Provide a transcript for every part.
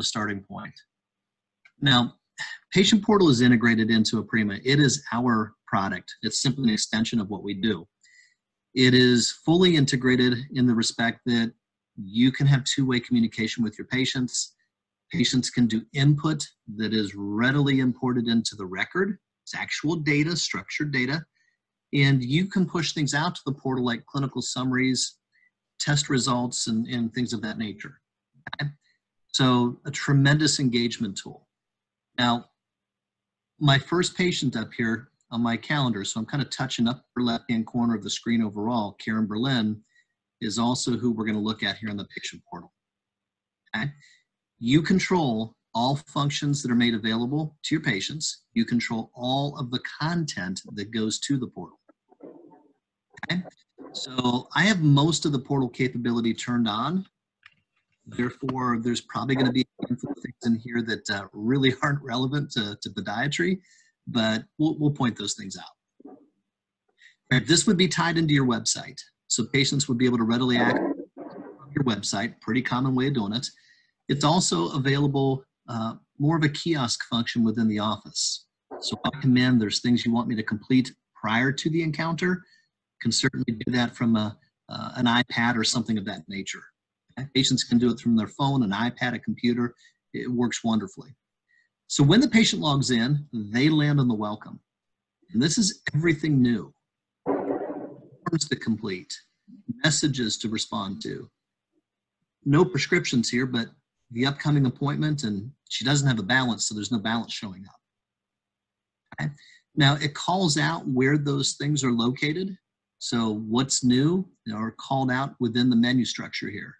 a starting point. Now, Patient Portal is integrated into Aprima. It is our product. It's simply an extension of what we do. It is fully integrated in the respect that you can have two-way communication with your patients. Patients can do input that is readily imported into the record. It's actual data, structured data. And you can push things out to the portal like clinical summaries, test results, and things of that nature. Okay? So a tremendous engagement tool. Now, my first patient up here on my calendar, so I'm kind of touching up the left-hand corner of the screen overall, Karen Berlin, is also who we're going to look at here in the patient portal. Okay? You control all functions that are made available to your patients. You control all of the content that goes to the portal. Okay? So I have most of the portal capability turned on. Therefore, there's probably going to be a handful of things in here that really aren't relevant to podiatry, but we'll point those things out. Right, this would be tied into your website. So patients would be able to readily access your website, pretty common way of doing it. It's also available, more of a kiosk function within the office. So if I come in, there's things you want me to complete prior to the encounter, can certainly do that from an iPad or something of that nature. Okay? Patients can do it from their phone, an iPad, a computer. It works wonderfully. So when the patient logs in, they land on the welcome. And this is everything new. Forms to complete, messages to respond to. No prescriptions here, but the upcoming appointment, and she doesn't have a balance, so there's no balance showing up. Okay? Now, it calls out where those things are located. So what's new are called out within the menu structure here.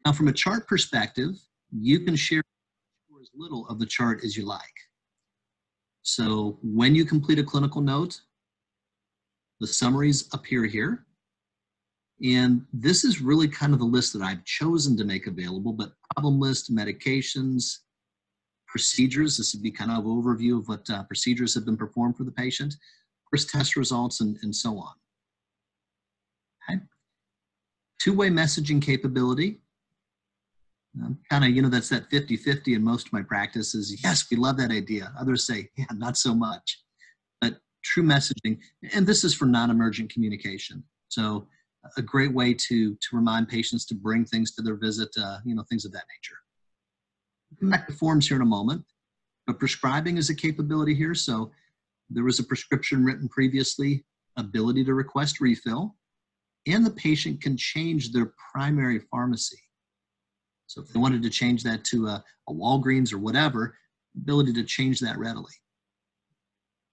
Now, from a chart perspective, you can share as little of the chart as you like. So when you complete a clinical note, the summaries appear here. And this is really kind of the list that I've chosen to make available, but problem list, medications, procedures. This would be kind of an overview of what procedures have been performed for the patient, first test results, and so on. Okay. Two-way messaging capability. Kind of, that's that 50-50 in most of my practices. Yes, we love that idea. Others say, yeah, not so much. But true messaging, and this is for non-emergent communication. So a great way to remind patients to bring things to their visit, things of that nature. We'll come back to forms here in a moment, but prescribing is a capability here. So there was a prescription written previously, ability to request refill, and the patient can change their primary pharmacy. So if they wanted to change that to a Walgreens or whatever, ability to change that readily.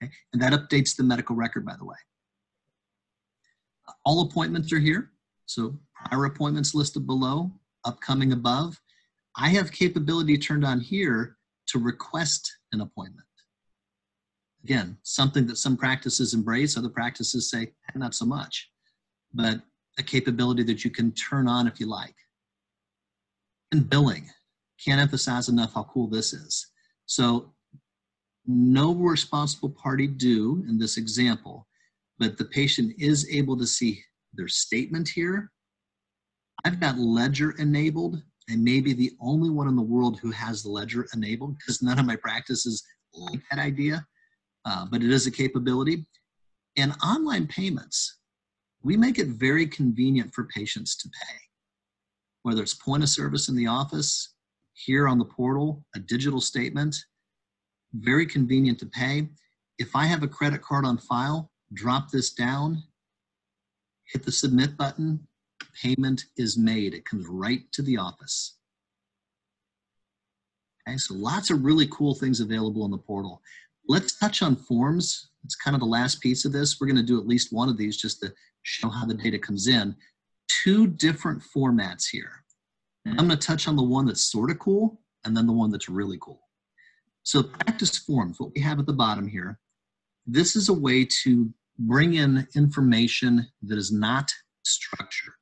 Okay? And that updates the medical record, by the way. All appointments are here. So prior appointments listed below, upcoming above. I have capability turned on here to request an appointment. Again, something that some practices embrace, other practices say, not so much. But a capability that you can turn on if you like. And billing. Can't emphasize enough how cool this is. So no responsible party due in this example, but the patient is able to see their statement here. I've got Ledger enabled, and maybe the only one in the world who has the Ledger enabled, because none of my practices like that idea, but it is a capability. And online payments, we make it very convenient for patients to pay. Whether it's point of service in the office, here on the portal, a digital statement, very convenient to pay. If I have a credit card on file, drop this down, hit the submit button, payment is made. It comes right to the office. Okay, so lots of really cool things available in the portal. Let's touch on forms. It's kind of the last piece of this. We're going to do at least one of these just to show how the data comes in. Two different formats here. And I'm going to touch on the one that's sort of cool and then the one that's really cool. So practice forms, what we have at the bottom here, this is a way to bring in information that is not structured.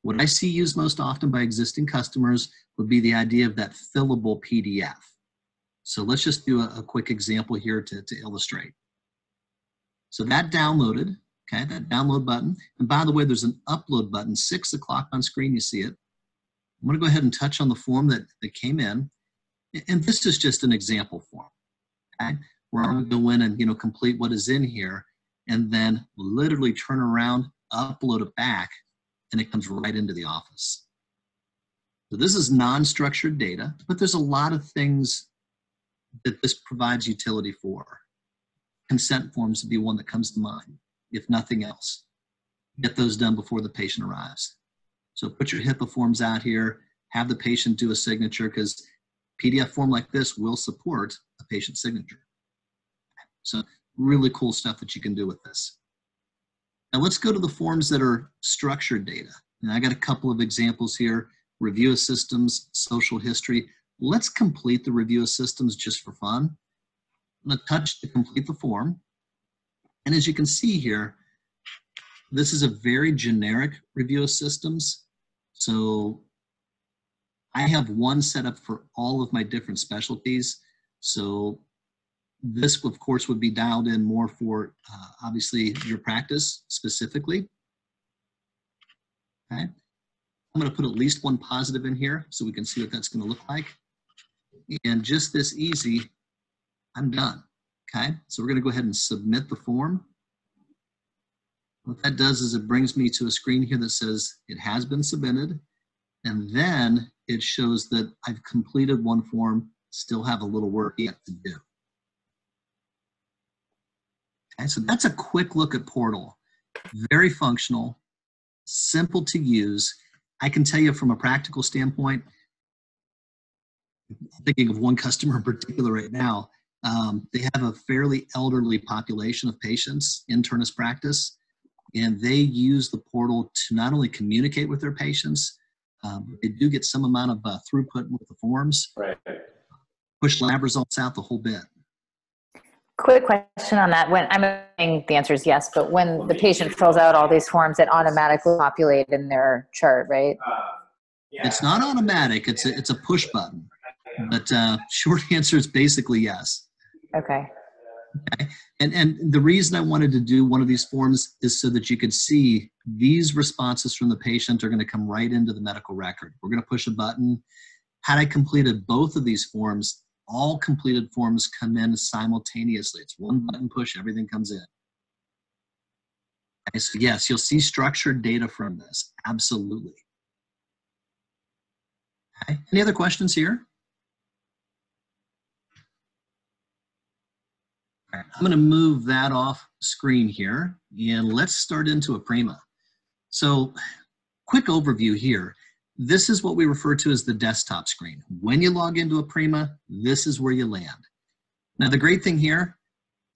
What I see used most often by existing customers would be the idea of that fillable PDF. So let's just do a quick example here to illustrate. So that downloaded, okay, that download button. And by the way, there's an upload button, 6 o'clock on screen, you see it. I'm going to go ahead and touch on the form that came in. And this is just an example form, okay? Where I'm going to go in and, complete what is in here and then literally turn around, upload it back, and it comes right into the office. So this is non-structured data, but there's a lot of things that this provides utility for. Consent forms would be one that comes to mind, if nothing else. Get those done before the patient arrives. So put your HIPAA forms out here, have the patient do a signature, because PDF form like this will support a patient signature. So really cool stuff that you can do with this. Now let's go to the forms that are structured data. And I got a couple of examples here: review of systems, social history. Let's complete the review of systems just for fun. I'm going to touch to complete the form. And as you can see here, this is a very generic review of systems. So I have one set up for all of my different specialties. So this, of course, would be dialed in more for obviously your practice specifically. Okay. I'm going to put at least one positive in here so we can see what that's going to look like. And just this easy, I'm done. Okay. So we're going to go ahead and submit the form. What that does is it brings me to a screen here that says it has been submitted. And then it shows that I've completed one form, still have a little work yet to do. Okay, so that's a quick look at Portal. Very functional, simple to use. I can tell you from a practical standpoint, I'm thinking of one customer in particular right now. They have a fairly elderly population of patients, internist practice, and they use the portal to not only communicate with their patients, they do get some amount of throughput with the forms. Right. Push lab results out the whole bit. Quick question on that. When I'm assuming the answer is yes, but when the patient fills out all these forms, it automatically populate in their chart, right? It's not automatic. It's a push button. But short answer is basically yes. Okay. Okay. And the reason I wanted to do one of these forms is so that you could see these responses from the patient are going to come right into the medical record. We're going to push a button. Had I completed both of these forms, all completed forms come in simultaneously. It's one button push, everything comes in. Okay, so yes, you'll see structured data from this. Absolutely. Okay. Any other questions here? All right, I'm going to move that off screen here, and let's start into Aprima. So quick overview here. This is what we refer to as the desktop screen. When you log into Aprima, this is where you land. Now, the great thing here,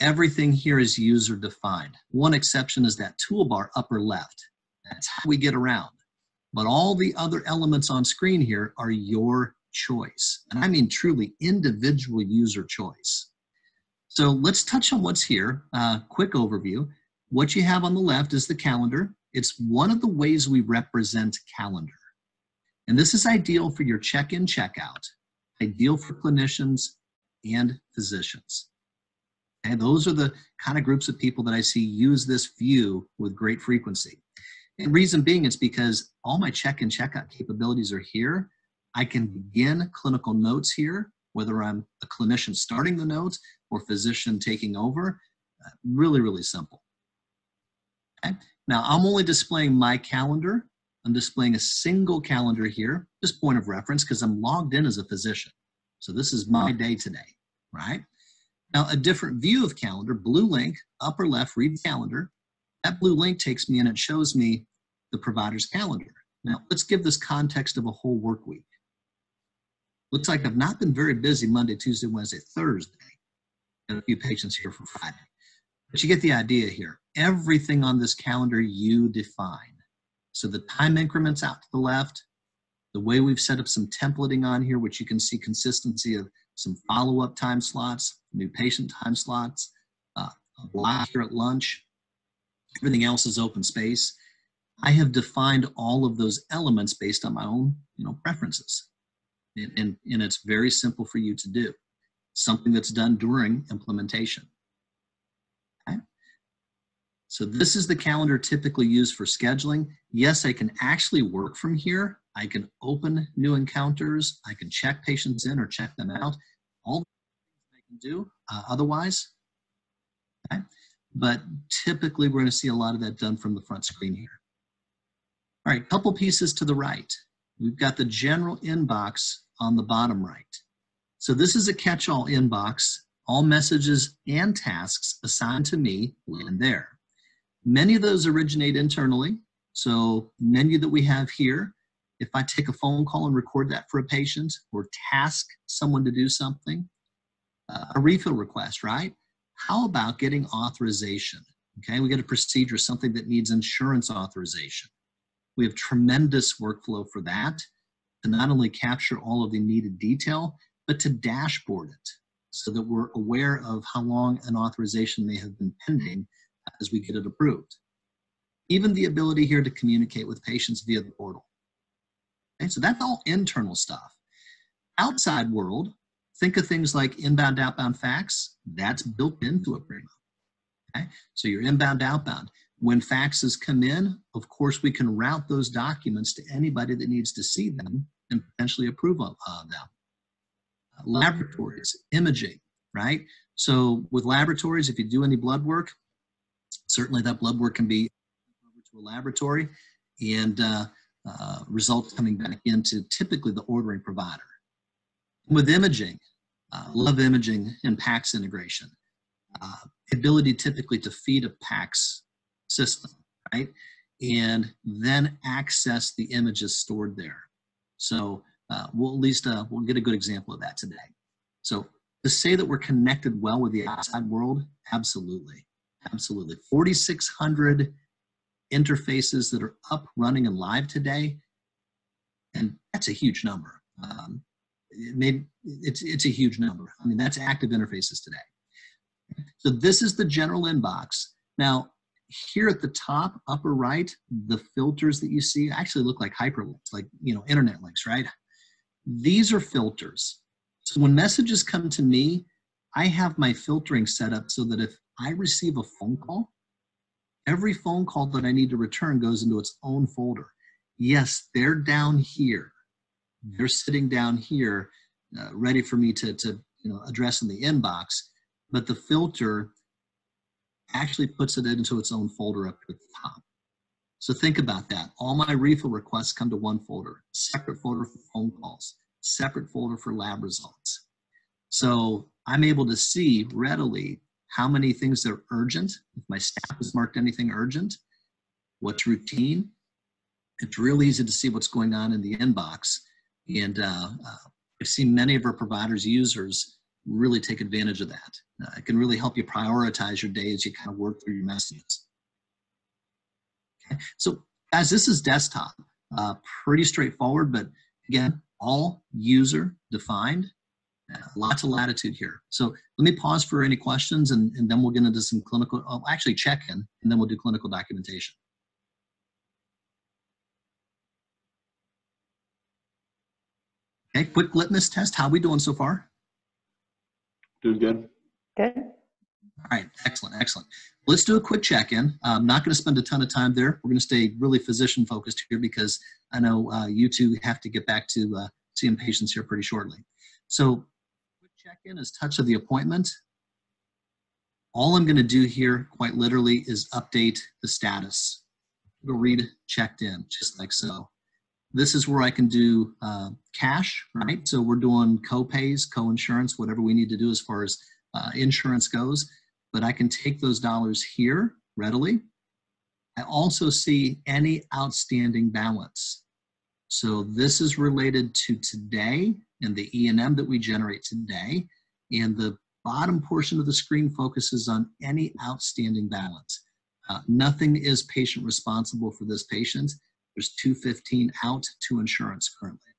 everything here is user defined. One exception is that toolbar upper left. That's how we get around. But all the other elements on screen here are your choice. And I mean truly individual user choice. So let's touch on what's here. Quick overview. What you have on the left is the calendar. It's one of the ways we represent calendar. And this is ideal for your check-in, check-out, ideal for clinicians and physicians. And those are the kind of groups of people that I see use this view with great frequency. And reason being, it's because all my check-in, check-out capabilities are here. I can begin clinical notes here, whether I'm a clinician starting the notes or physician taking over. Really, really simple. Okay. Now, I'm only displaying my calendar. I'm displaying a single calendar here, just point of reference, because I'm logged in as a physician. So this is my day today, right? Now, a different view of calendar, blue link, upper left, read calendar. That blue link takes me and it shows me the provider's calendar. Now, let's give this context of a whole work week. Looks like I've not been very busy Monday, Tuesday, Wednesday, Thursday. Got a few patients here for Friday. But you get the idea here. Everything on this calendar you define. So the time increments out to the left, the way we've set up some templating on here, which you can see consistency of some follow-up time slots, new patient time slots, a block here at lunch. Everything else is open space. I have defined all of those elements based on my own, preferences. And it's very simple for you to do. Something that's done during implementation. Okay? So this is the calendar typically used for scheduling. Yes, I can actually work from here. I can open new encounters. I can check patients in or check them out. All the things I can do otherwise. Okay? But typically we're going to see a lot of that done from the front screen here. All right, couple pieces to the right. We've got the general inbox on the bottom right. So this is a catch-all inbox. All messages and tasks assigned to me land there. Many of those originate internally. So menu that we have here, if I take a phone call and record that for a patient or task someone to do something, a refill request, right? How about getting authorization? Okay, we get a procedure, something that needs insurance authorization. We have tremendous workflow for that, to not only capture all of the needed detail, but to dashboard it so that we're aware of how long an authorization may have been pending as we get it approved. Even the ability here to communicate with patients via the portal. Okay, so that's all internal stuff. Outside world, think of things like inbound, outbound fax. That's built into Aprima. Okay, so your inbound, outbound. When faxes come in, of course, we can route those documents to anybody that needs to see them and potentially approve of them. Laboratories, imaging, right? So with laboratories, if you do any blood work, certainly that blood work can be over to a laboratory and results coming back into typically the ordering provider. With imaging, love imaging and PACS integration. Ability typically to feed a PACS system, right? And then access the images stored there. So we'll at least we'll get a good example of that today. So to say that we're connected well with the outside world, absolutely. Absolutely. 4,600 interfaces that are up, running, and live today. And that's a huge number. It's a huge number. I mean, that's active interfaces today. So this is the general inbox. Now, here at the top, upper right, the filters that you see actually look like hyperlinks, like, internet links, right? These are filters. So when messages come to me, I have my filtering set up so that if I receive a phone call, every phone call that I need to return goes into its own folder. Yes, they're down here. They're sitting down here, ready for me to address in the inbox, but the filter actually puts it into its own folder up at the top. So think about that. All my refill requests come to one folder, separate folder for phone calls, separate folder for lab results. So I'm able to see readily how many things are urgent. If my staff has marked anything urgent, what's routine. It's really easy to see what's going on in the inbox. And I've seen many of our providers, users, really take advantage of that. It can really help you prioritize your day as you kind of work through your messages. Okay, so guys, this is desktop. Pretty straightforward, but again, all user defined. Lots of latitude here. So let me pause for any questions and then we'll get into some clinical, actually check-in, and then we'll do clinical documentation. Okay, quick litmus test. How are we doing so far? Doing good. Good. All right, excellent, excellent. Let's do a quick check-in. I'm not going to spend a ton of time there. We're going to stay really physician-focused here because I know you two have to get back to seeing patients here pretty shortly. So quick check-in is touch of the appointment. All I'm going to do here, quite literally, is update the status. We'll read checked in, just like so. This is where I can do cash, right? So we're doing co-pays, co-insurance, whatever we need to do as far as insurance goes. But I can take those dollars here readily. I also see any outstanding balance. So this is related to today and the E&M that we generate today. And the bottom portion of the screen focuses on any outstanding balance. Nothing is patient responsible for this patient. There's $215 out to insurance currently.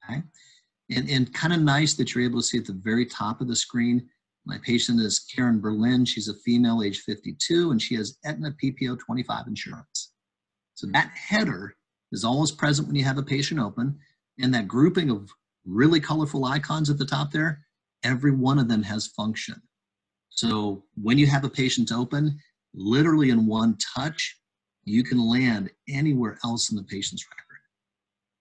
Okay, and kind of nice that you're able to see at the very top of the screen. My patient is Karen Berlin. She's a female, age 52, and she has Aetna PPO 25 insurance. So that header is always present when you have a patient open, and that grouping of really colorful icons at the top there, every one of them has function. So when you have a patient open, literally in one touch, you can land anywhere else in the patient's record.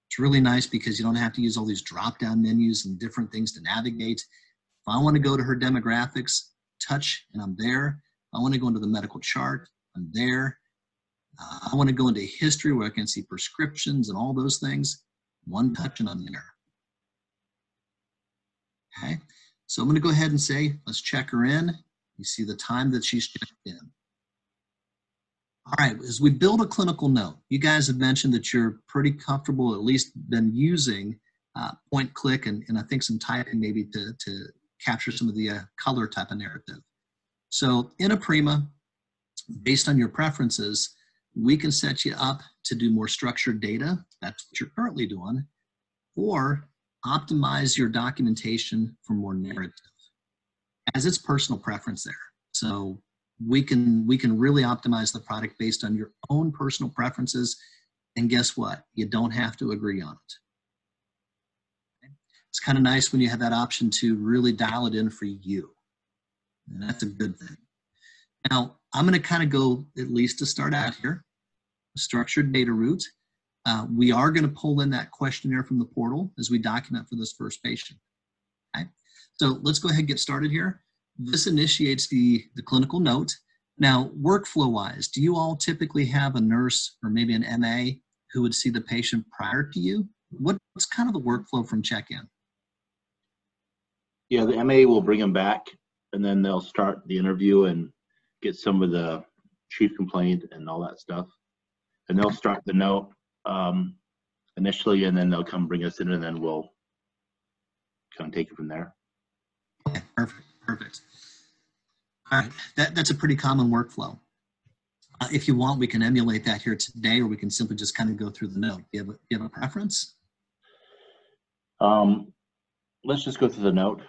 It's really nice because you don't have to use all these drop-down menus and different things to navigate. If I want to go to her demographics, touch, and I'm there. I want to go into the medical chart, I'm there. I want to go into history where I can see prescriptions and all those things. One touch and I'm there. Okay, so I'm going to go ahead and say, let's check her in. You see the time that she's checked in. All right, as we build a clinical note, you guys have mentioned that you're pretty comfortable, at least been using point click and I think some typing maybe to capture some of the color type of narrative. So in Aprima, based on your preferences, we can set you up to do more structured data. That's what you're currently doing, or optimize your documentation for more narrative, as it's personal preference there. So we can really optimize the product based on your own personal preferences. And guess what? You don't have to agree on it. Okay? It's kind of nice when you have that option to really dial it in for you. And that's a good thing. Now, I'm going to kind of go, at least to start out here, structured data route. We are going to pull in that questionnaire from the portal as we document for this first patient. Okay? So let's go ahead and get started here. This initiates the clinical note. Now, workflow-wise, do you all typically have a nurse or maybe an MA who would see the patient prior to you? What's kind of the workflow from check-in? Yeah, the MA will bring them back, and then they'll start the interview and get some of the chief complaint and all that stuff. And they'll start the note initially, and then they'll come bring us in, and then we'll kind of take it from there. Okay, perfect. All right, that's a pretty common workflow. If you want, we can emulate that here today, or we can simply just kind of go through the note. Do you have a preference? Let's just go through the note.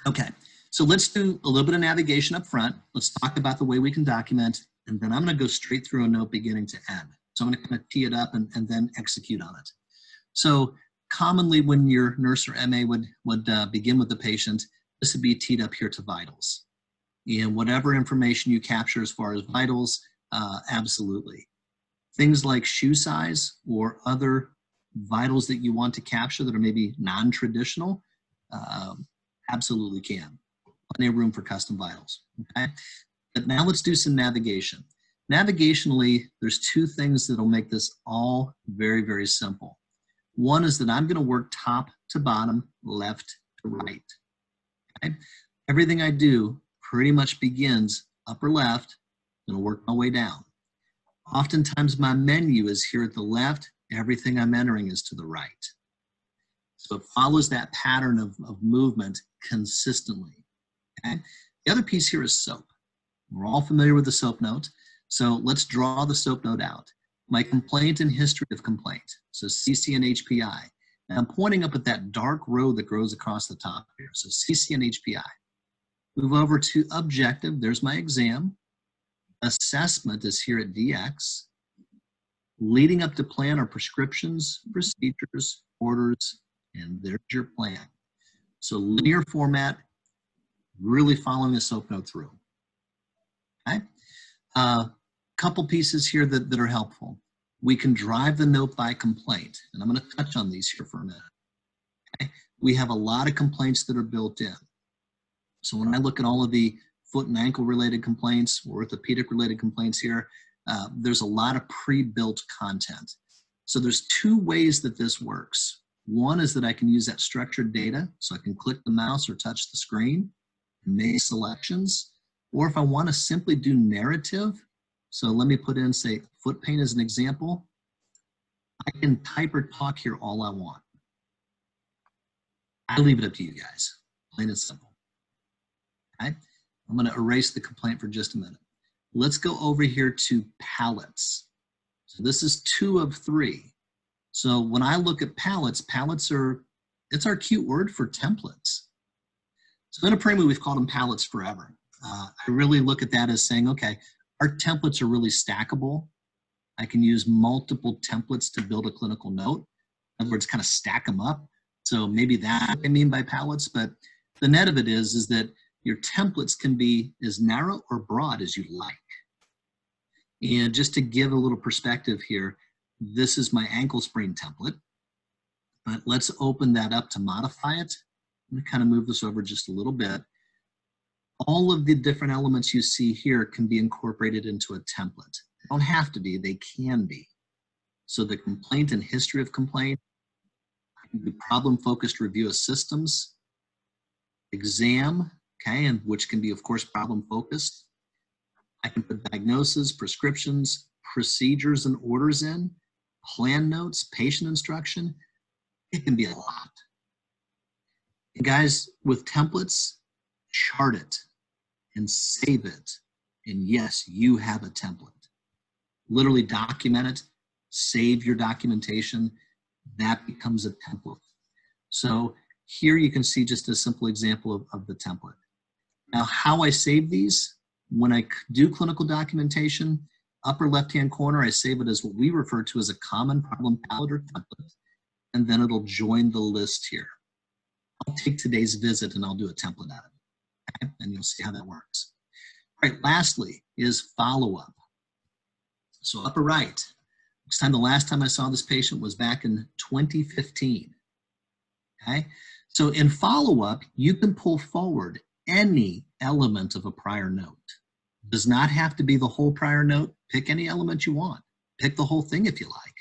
Okay, so let's do a little bit of navigation up front. Let's talk about the way we can document, and then I'm going to go straight through a note beginning to end. So I'm going to kind of tee it up and then execute on it. So commonly when your nurse or MA would begin with the patient, this would be teed up here to vitals. And whatever information you capture as far as vitals, absolutely. Things like shoe size or other vitals that you want to capture that are maybe non-traditional, absolutely can. Plenty of room for custom vitals, okay? But now let's do some navigation. Navigationally, there's two things that'll make this all very, very simple. One is that I'm going to work top to bottom, left to right. Okay? Everything I do pretty much begins upper left, I'm going to work my way down. Oftentimes my menu is here at the left, everything I'm entering is to the right. So it follows that pattern of movement consistently. Okay? The other piece here is SOAP. We're all familiar with the SOAP note. So let's draw the SOAP note out. My complaint and history of complaint. So CC and HPI. And I'm pointing up at that dark row that goes across the top here. So CC and HPI. Move over to objective. There's my exam. Assessment is here at DX. Leading up to plan are prescriptions, procedures, orders, and there's your plan. So linear format, really following the SOAP note through. Okay? Couple pieces here that are helpful. We can drive the note by complaint, and I'm going to touch on these here for a minute. Okay? We have a lot of complaints that are built in. So when I look at all of the foot and ankle related complaints, orthopedic related complaints here, there's a lot of pre-built content. So there's two ways that this works. One is that I can use that structured data, so I can click the mouse or touch the screen, make selections, or if I want to simply do narrative, so let me put in, say, foot pain as an example, I can type or talk here all I want. I leave it up to you guys, plain and simple. Okay? I'm going to erase the complaint for just a minute. Let's go over here to palettes. So this is 2 of 3. So when I look at palettes, it's our cute word for templates. So in Aprima, we've called them palettes forever. I really look at that as saying, okay, our templates are really stackable. I can use multiple templates to build a clinical note. In other words, kind of stack them up. So maybe that's what I mean by palettes, but the net of it is that your templates can be as narrow or broad as you like. And just to give a little perspective here, this is my ankle sprain template, but let's open that up to modify it. I'm going to kind of move this over just a little bit. All of the different elements you see here can be incorporated into a template. They don't have to be, they can be. So the complaint and history of complaint, the problem-focused review of systems, exam, okay, and which can be, of course, problem-focused. I can put diagnosis, prescriptions, procedures and orders in, plan notes, patient instruction. It can be a lot. And guys, with templates, chart it and save it. And yes, you have a template. Literally document it, save your documentation. That becomes a template. So here you can see just a simple example of the template. Now, how I save these, when I do clinical documentation, upper left-hand corner, I save it as what we refer to as a common problem palette or template, and then it'll join the list here. I'll take today's visit and I'll do a template out of it, okay? And you'll see how that works. All right, lastly is follow-up. So upper right, the last time I saw this patient was back in 2015, okay? So in follow-up, you can pull forward any element of a prior note. Does not have to be the whole prior note. Pick any element you want. Pick the whole thing if you like.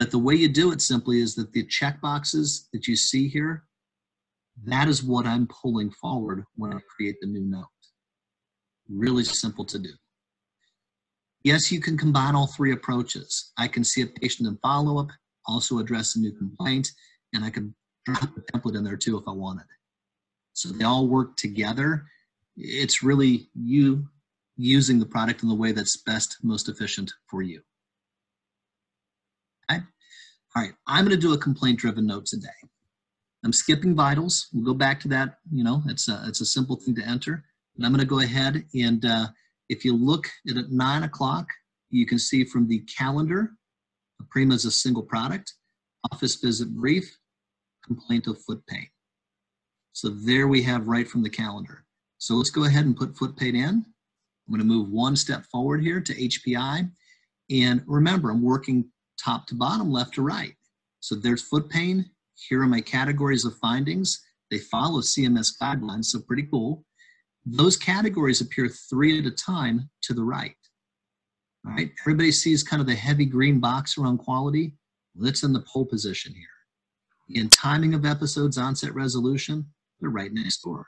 But the way you do it simply is that the check boxes that you see here, that is what I'm pulling forward when I create the new note. Really simple to do. Yes, you can combine all three approaches. I can see a patient in follow-up, also address a new complaint, and I can drop a template in there too if I wanted. So they all work together. It's really you using the product in the way that's best, most efficient for you. Okay? All right, I'm going to do a complaint-driven note today. I'm skipping vitals. We'll go back to that. You know, it's a simple thing to enter. And I'm going to go ahead and if you look at 9 o'clock, you can see from the calendar, Aprima is a single product, office visit brief, complaint of foot pain. So there we have right from the calendar. So let's go ahead and put foot pain in. I'm going to move one step forward here to HPI. And remember, I'm working top to bottom, left to right. So there's foot pain. Here are my categories of findings. They follow CMS guidelines, so pretty cool. Those categories appear 3 at a time to the right. All right, everybody sees kind of the heavy green box around quality. Well, it's in the pole position here. In timing of episodes, onset resolution, they're right next door.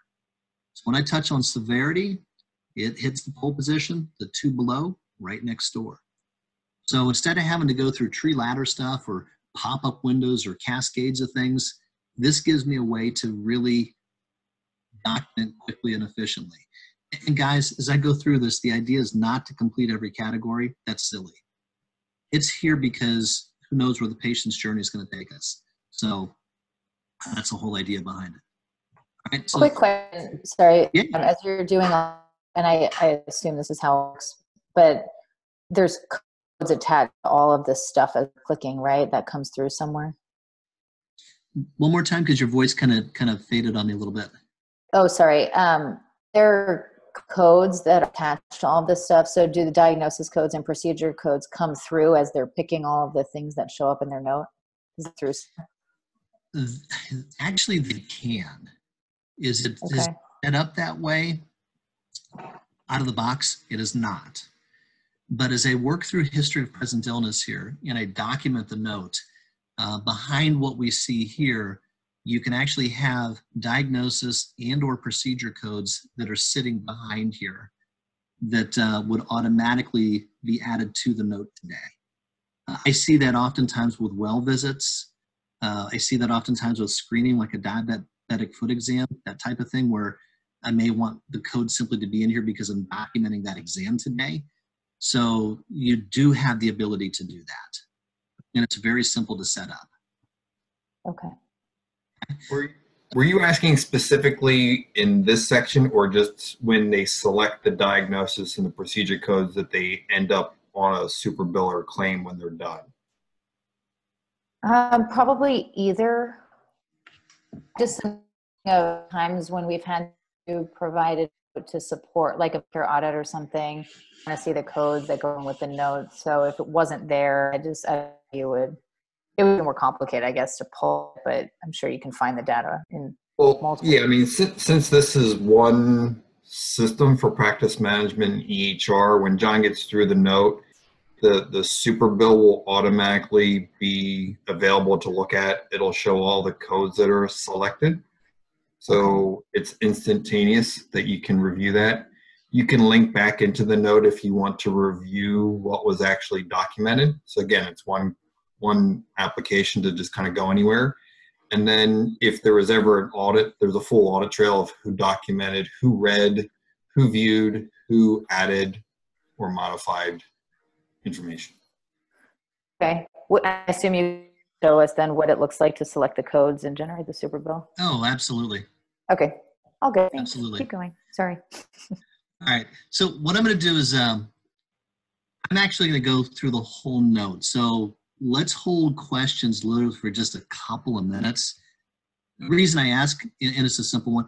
So when I touch on severity, it hits the pole position, the 2 below, right next door. So instead of having to go through tree ladder stuff or pop-up windows or cascades of things, this gives me a way to really document quickly and efficiently. And guys, as I go through this, the idea is not to complete every category. That's silly. It's here because who knows where the patient's journey is going to take us. So that's the whole idea behind it. All right, so, quick question, sorry, yeah. As you're doing, and I assume this is how it works, but there's codes attached to all of this stuff as clicking, right? That comes through somewhere. One more time, because your voice kind of faded on me a little bit. Oh, sorry. There are codes that are attached to all of this stuff. So do the diagnosis codes and procedure codes come through as they're picking all of the things that show up in their note? Is it through? Actually, they can. Is it Okay. set up that way? Out of the box, it is not. But as I work through history of present illness here and I document the note, behind what we see here, you can actually have diagnosis and or procedure codes that are sitting behind here that would automatically be added to the note today. I see that oftentimes with well visits. I see that oftentimes with screening, like a diabetic foot exam, that type of thing, where I may want the code simply to be in here because I'm documenting that exam today. So you do have the ability to do that. And it's very simple to set up. Okay. Were you asking specifically in this section, or just when they select the diagnosis and the procedure codes that they end up on a super bill or claim when they're done? Probably either. Just times when we've had provided to support, like a peer audit or something, I want to see the codes that go in with the notes. So if it wasn't there, it would be more complicated, I guess, to pull, but I'm sure you can find the data in multiple. Yeah, I mean, since this is one system for practice management and EHR, when John gets through the note, the super bill will automatically be available to look at. It'll show all the codes that are selected. So it's instantaneous that you can review that. You can link back into the note if you want to review what was actually documented. So again, it's one application to just kind of go anywhere. And then if there was ever an audit, there's a full audit trail of who documented, who read, who viewed, who added or modified information. Okay. Well, I assume you show us then what it looks like to select the codes and generate the super bill. Oh, absolutely. Okay. All good. Thanks. Absolutely. Keep going. Sorry. All right. So what I'm going to do is I'm actually going to go through the whole note. So let's hold questions literally for just a couple of minutes. The reason I ask, and it's a simple one,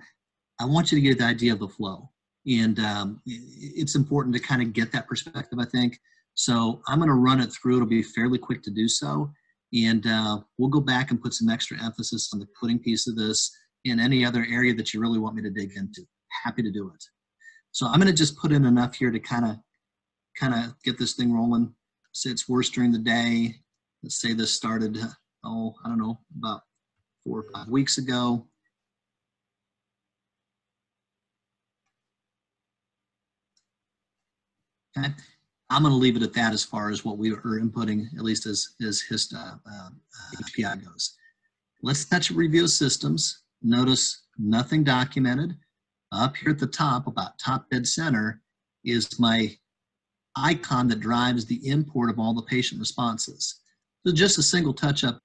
I want you to get the idea of the flow. And it's important to kind of get that perspective, I think. So I'm going to run it through. It'll be fairly quick to do so. And we'll go back and put some extra emphasis on the coding piece of this in any other area that you really want me to dig into. Happy to do it. So I'm going to just put in enough here to kind of get this thing rolling. Say it's worse during the day. Let's say this started, I don't know, about 4 or 5 weeks ago. Okay. I'm going to leave it at that as far as what we are inputting, at least as his HPI goes. Let's touch review systems. Notice nothing documented. Up here at the top, about top dead center, is my icon that drives the import of all the patient responses. So just a single touch up.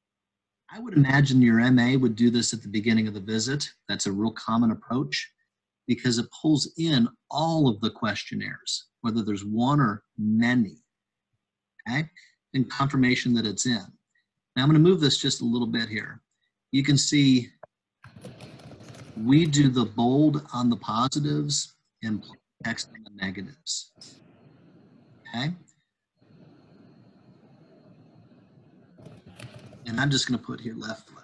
I would imagine your MA would do this at the beginning of the visit. That's a real common approach because it pulls in all of the questionnaires, whether there's one or many, okay? And confirmation that it's in. Now I'm going to move this just a little bit here. You can see we do the bold on the positives and text on the negatives, okay? And I'm just going to put here left foot.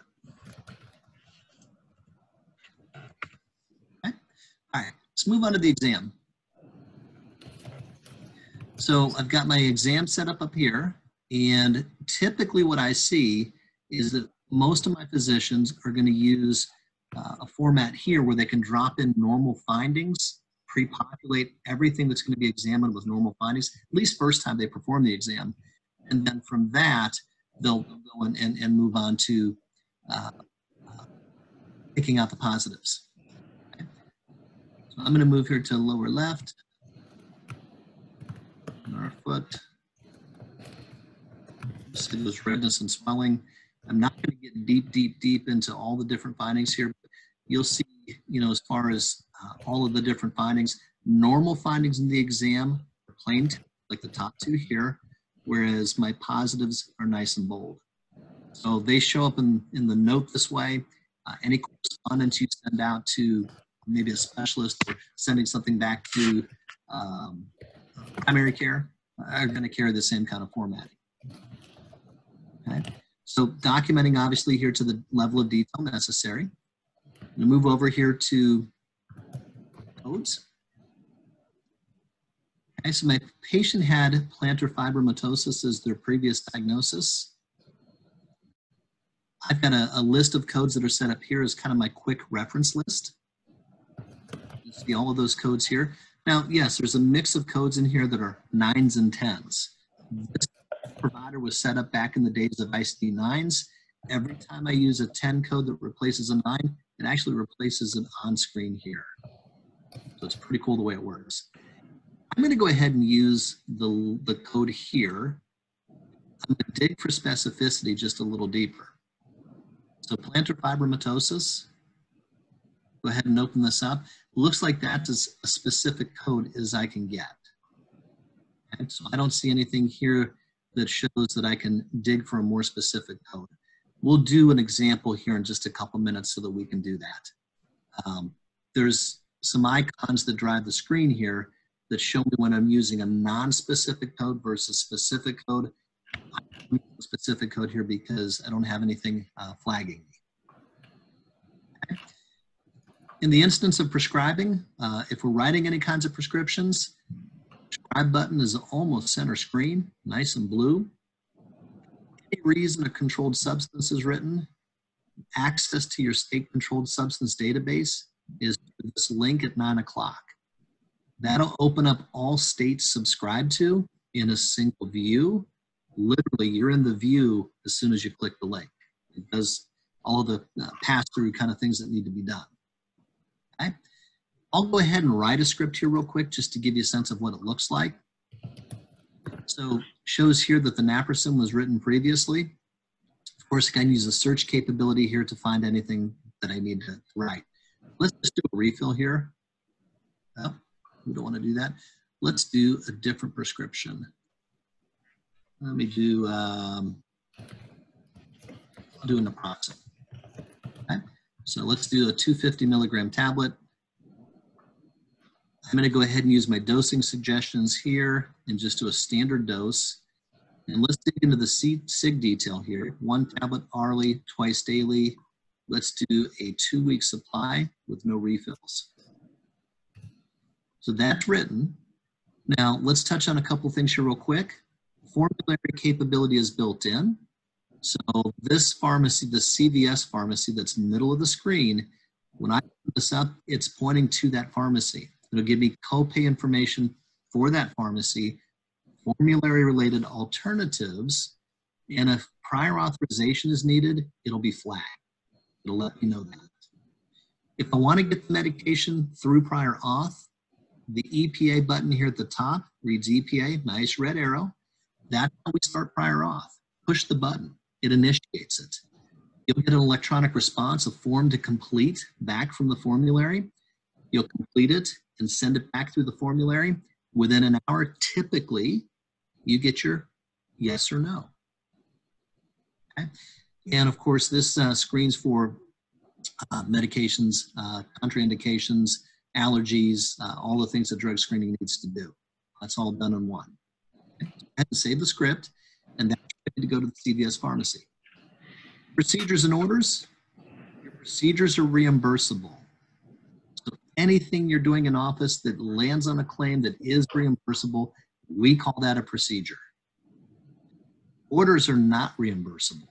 Okay? All right, let's move on to the exam. So I've got my exam set up here, and typically what I see is that most of my physicians are going to use a format here where they can drop in normal findings, pre-populate everything that's going to be examined with normal findings, at least first time they perform the exam. And then from that, they'll go and move on to picking out the positives. Okay. So I'm going to move here to lower left. Our foot. See those redness and swelling. I'm not going to get deep into all the different findings here. But you'll see, as far as all of the different findings, normal findings in the exam are plain, like the top two here, whereas my positives are nice and bold. So they show up in the note this way. Any correspondence you send out to maybe a specialist or sending something back to primary care are going to carry the same kind of formatting. Okay. So documenting obviously here to the level of detail necessary. I'm going to move over here to codes. Okay, so my patient had plantar fibromatosis as their previous diagnosis. I've got a list of codes that are set up here as kind of my quick reference list. You see all of those codes here. Now, yes, there's a mix of codes in here that are 9s and 10s. This provider was set up back in the days of ICD-9s. Every time I use a 10 code that replaces a 9, it actually replaces it on screen here. So it's pretty cool the way it works. I'm going to go ahead and use the code here. I'm going to dig for specificity just a little deeper. So plantar fibromatosis. Go ahead and open this up. Looks like that's as a specific code as I can get. Okay, so I don't see anything here that shows that I can dig for a more specific code. We'll do an example here in just a couple minutes so that we can do that. There's some icons that drive the screen here that show me when I'm using a non-specific code versus specific code. I'm using specific code here because I don't have anything flagging me. Okay. In the instance of prescribing, if we're writing any kinds of prescriptions, prescribe button is almost center screen, nice and blue. Any reason a controlled substance is written, access to your state controlled substance database is this link at 9 o'clock. That'll open up all states subscribed to in a single view. Literally, you're in the view as soon as you click the link. It does all of the pass-through kind of things that need to be done. Okay? I'll go ahead and write a script here real quick just to give you a sense of what it looks like. So shows here that the naproxen was written previously. Of course, I can use a search capability here to find anything that I need to write. Let's just do a refill here. Oh, we don't want to do that. Let's do a different prescription. Let me do an naproxen. Okay, so let's do a 250 milligram tablet. I'm going to go ahead and use my dosing suggestions here and just do a standard dose. And let's dig into the SIG detail here. 1 tablet hourly, twice daily. Let's do a 2-week supply with no refills. So that's written. Now let's touch on a couple things here real quick. Formulary capability is built in. So this pharmacy, the CVS pharmacy that's in the middle of the screen, when I put this up, it's pointing to that pharmacy. It'll give me copay information for that pharmacy, formulary related alternatives, and if prior authorization is needed, it'll be flagged. It'll let me know that. If I want to get the medication through prior auth, the EPA button here at the top reads EPA, nice red arrow. That's how we start prior auth. Push the button, it initiates it. You'll get an electronic response, a form to complete back from the formulary. You'll complete it and send it back through the formulary. Within an hour, typically, you get your yes or no. Okay? And of course, this screens for medications, contraindications, allergies, all the things that drug screening needs to do. That's all done in one. Okay? So go ahead and save the script, and that's ready to go to the CVS pharmacy. Procedures and orders. Your procedures are reimbursable. So anything you're doing in office that lands on a claim that is reimbursable, we call that a procedure. Orders are not reimbursable.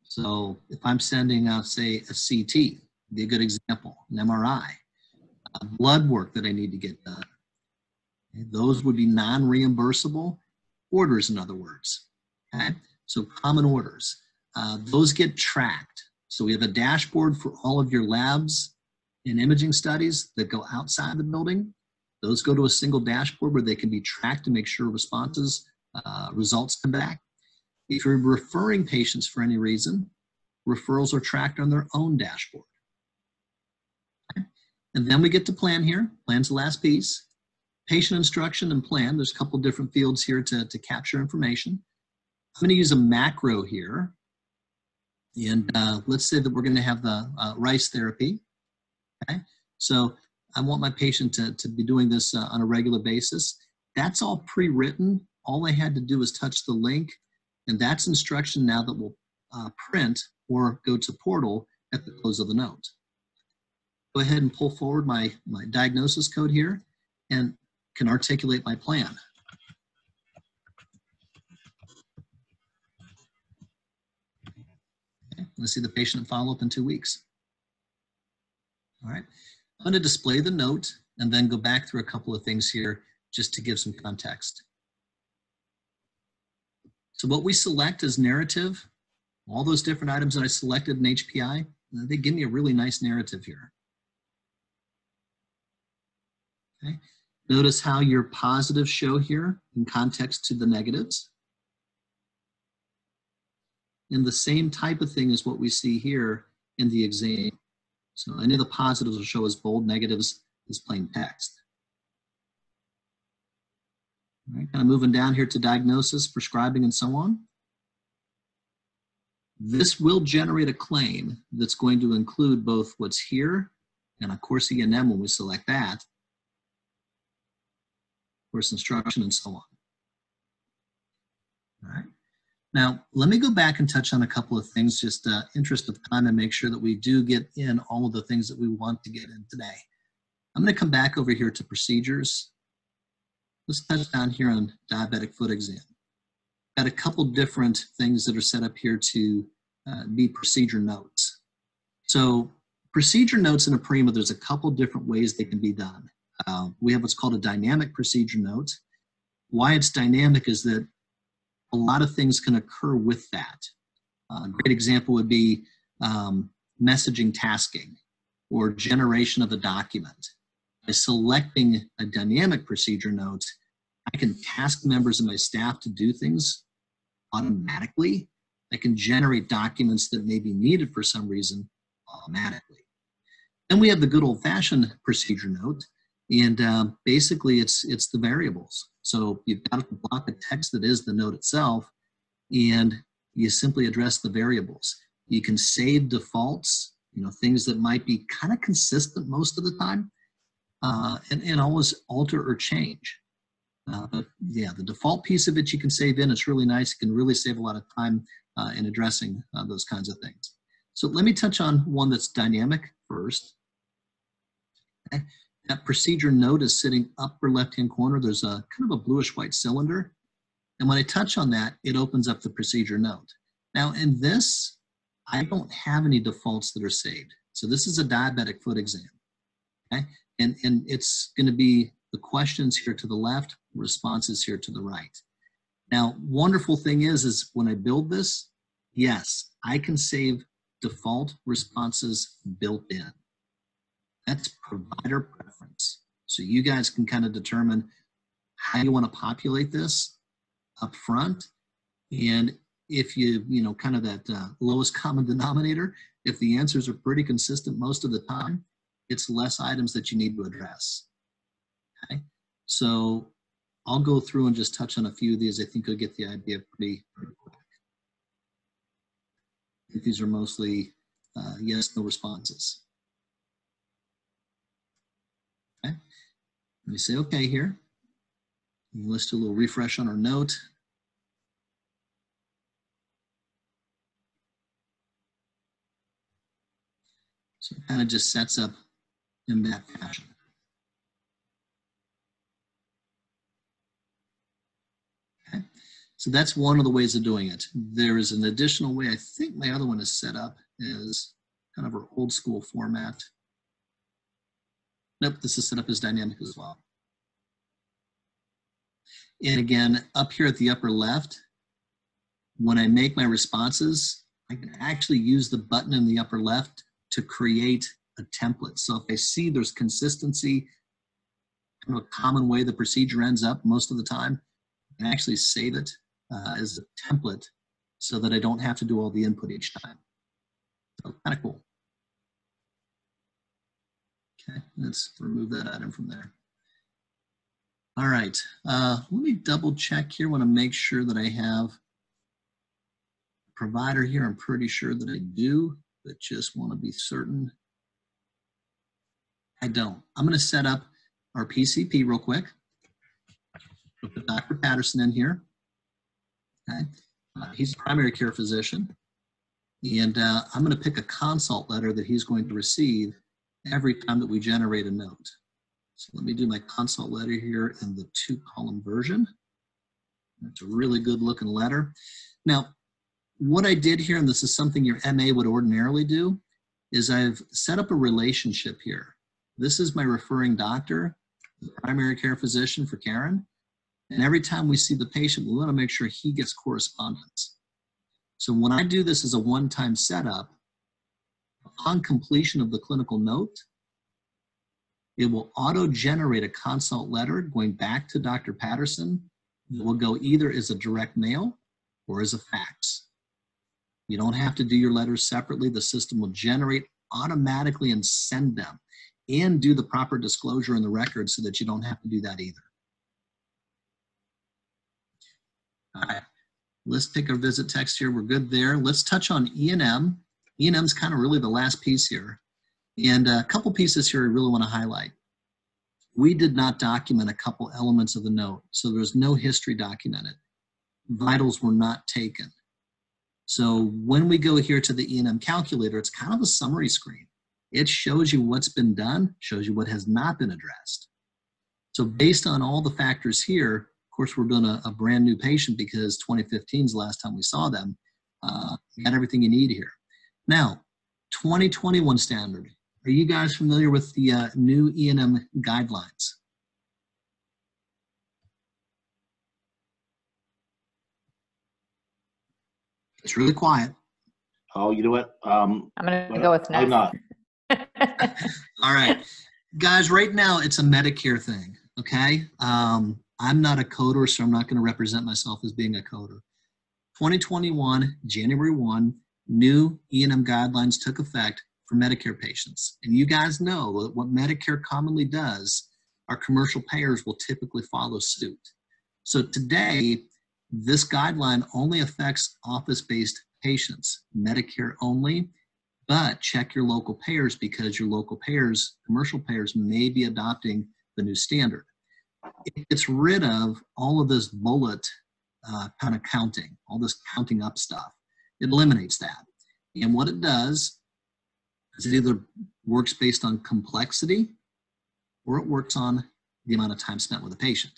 So if I'm sending out, say, a CT, be a good example, an MRI, blood work that I need to get done, okay, those would be non-reimbursable orders, in other words. Okay? So common orders, those get tracked. So we have a dashboard for all of your labs and imaging studies that go outside the building. Those go to a single dashboard where they can be tracked to make sure responses, results come back. If you're referring patients for any reason, referrals are tracked on their own dashboard. Okay? And then we get to plan here. Plan's the last piece. Patient instruction and plan. There's a couple different fields here to capture information. I'm going to use a macro here. And let's say that we're going to have the rice therapy. Okay? So I want my patient to be doing this on a regular basis. That's all pre-written. All I had to do was touch the link. And that's instruction now that will print or go to portal at the close of the note. Go ahead and pull forward my diagnosis code here and can articulate my plan. Okay, let's see the patient follow-up in 2 weeks. All right, I'm going to display the note and then go back through a couple of things here just to give some context. So what we select as narrative, all those different items that I selected in HPI, they give me a really nice narrative here. Okay. Notice how your positives show here in context to the negatives. And the same type of thing is what we see here in the exam. So any of the positives will show as bold, negatives as plain text. All right, kind of moving down here to diagnosis, prescribing, and so on. This will generate a claim that's going to include both what's here And of course E&M, when we select that, course instruction and so on. All right. Now, let me go back and touch on a couple of things, just interest of time, and make sure that we do get in all of the things that we want to get in today. I'm going to come back over here to procedures. Let's touch down here on diabetic foot exam. Got a couple different things that are set up here to be procedure notes. So procedure notes in Aprima, there's a couple different ways they can be done. We have what's called a dynamic procedure note. Why it's dynamic is that a lot of things can occur with that. A great example would be messaging tasking or generation of a document. By selecting a dynamic procedure note, I can task members of my staff to do things automatically. I can generate documents that may be needed for some reason automatically. Then we have the good old-fashioned procedure note, and basically it's the variables. So you've got a block of text that is the note itself, and you simply address the variables. You can save defaults, things that might be kind of consistent most of the time, and always alter or change. But yeah, the default piece of it you can save in. It's really nice. You can really save a lot of time in addressing those kinds of things. So let me touch on one that's dynamic first. Okay. That procedure note is sitting upper left-hand corner. There's a kind of a bluish-white cylinder. And when I touch on that, it opens up the procedure note. Now in this, I don't have any defaults that are saved. So this is a diabetic foot exam. Okay? And it's going to be the questions here to the left, responses here to the right. Now, wonderful thing is when I build this, yes, I can save default responses built in. That's provider preference. So you guys can kind of determine how you want to populate this up front. And if you, kind of that lowest common denominator, if the answers are pretty consistent most of the time, it's less items that you need to address. Okay, so I'll go through and just touch on a few of these. I think you'll get the idea pretty quick. I think these are mostly yes, no responses. Okay, let me say okay here. Let's do a little refresh on our note. So it kind of just sets up in that fashion. Okay, so that's one of the ways of doing it. There is an additional way. I think my other one is set up as kind of our old school format. Nope, this is set up as dynamic as well. And again, up here at the upper left, when I make my responses, I can actually use the button in the upper left to create a template. So if I see there's consistency, kind of a common way the procedure ends up most of the time, I can actually save it as a template so that I don't have to do all the input each time. So kind of cool. Okay, let's remove that item from there. All right, let me double check here. I want to make sure that I have a provider here. I'm pretty sure that I do, but just want to be certain. I don't. I'm going to set up our PCP real quick. We'll put Dr. Patterson in here. Okay, he's a primary care physician, and I'm going to pick a consult letter that he's going to receive every time that we generate a note. So let me do my consult letter here in the 2-column version. That's a really good looking letter. Now, what I did here, and this is something your MA would ordinarily do, is I've set up a relationship here. This is my referring doctor, the primary care physician for Karen. And every time we see the patient, we want to make sure he gets correspondence. So when I do this as a one-time setup, upon completion of the clinical note, it will auto-generate a consult letter going back to Dr. Patterson. It will go either as a direct mail or as a fax. You don't have to do your letters separately. The system will generate automatically and send them and do the proper disclosure in the record so that you don't have to do that either. All right, let's take our visit text here. We're good there. Let's touch on E&M. E&M is kind of really the last piece here. And a couple pieces here I really want to highlight. We did not document a couple elements of the note, so there's no history documented. Vitals were not taken. So when we go here to the E&M calculator, it's kind of a summary screen. It shows you what's been done, shows you what has not been addressed. So based on all the factors here, of course, we're doing a brand new patient because 2015 is the last time we saw them. You got everything you need here. Now, 2021 standard. Are you guys familiar with the new E&M guidelines? It's really quiet. Oh, you know what? I'm going to go with no. I'm not. All right. Guys, right now it's a Medicare thing, okay? I'm not a coder, so I'm not going to represent myself as being a coder. 2021, January 1, new E&M guidelines took effect for Medicare patients. And you guys know that what Medicare commonly does, our commercial payers will typically follow suit. So today, this guideline only affects office-based patients, Medicare only, but check your local payers because your local payers, commercial payers, may be adopting the new standard. It gets rid of all of this bullet kind of counting, all this counting up stuff. It eliminates that. And what it does is it either works based on complexity or it works on the amount of time spent with a patient.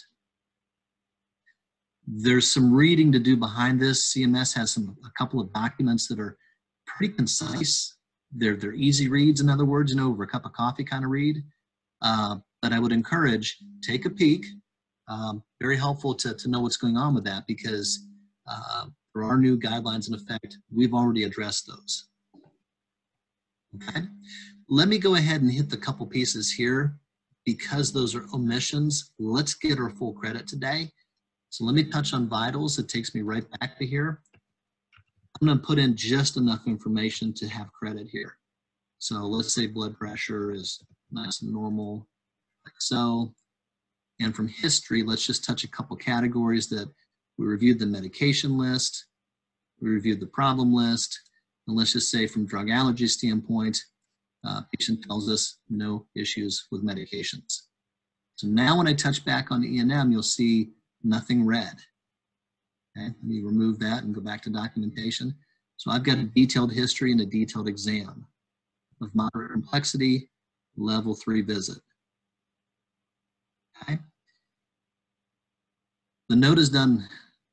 There's some reading to do behind this. CMS has a couple of documents that are pretty concise. They're easy reads, in other words, you know, over a cup of coffee kind of read. But I would encourage, take a peek. Very helpful to know what's going on with that because there are new guidelines in effect. We've already addressed those. Okay, let me go ahead and hit the couple pieces here because those are omissions. Let's get our full credit today. So let me touch on vitals. It takes me right back to here. I'm going to put in just enough information to have credit here. So let's say blood pressure is nice and normal, like so. And from history, let's just touch a couple categories that we reviewed: the medication list, we reviewed the problem list, and let's just say from drug allergy standpoint, patient tells us no issues with medications. So now when I touch back on E&M, you'll see nothing red. Okay, let me remove that and go back to documentation. So I've got a detailed history and a detailed exam of moderate complexity, level 3 visit. Okay. The note is done.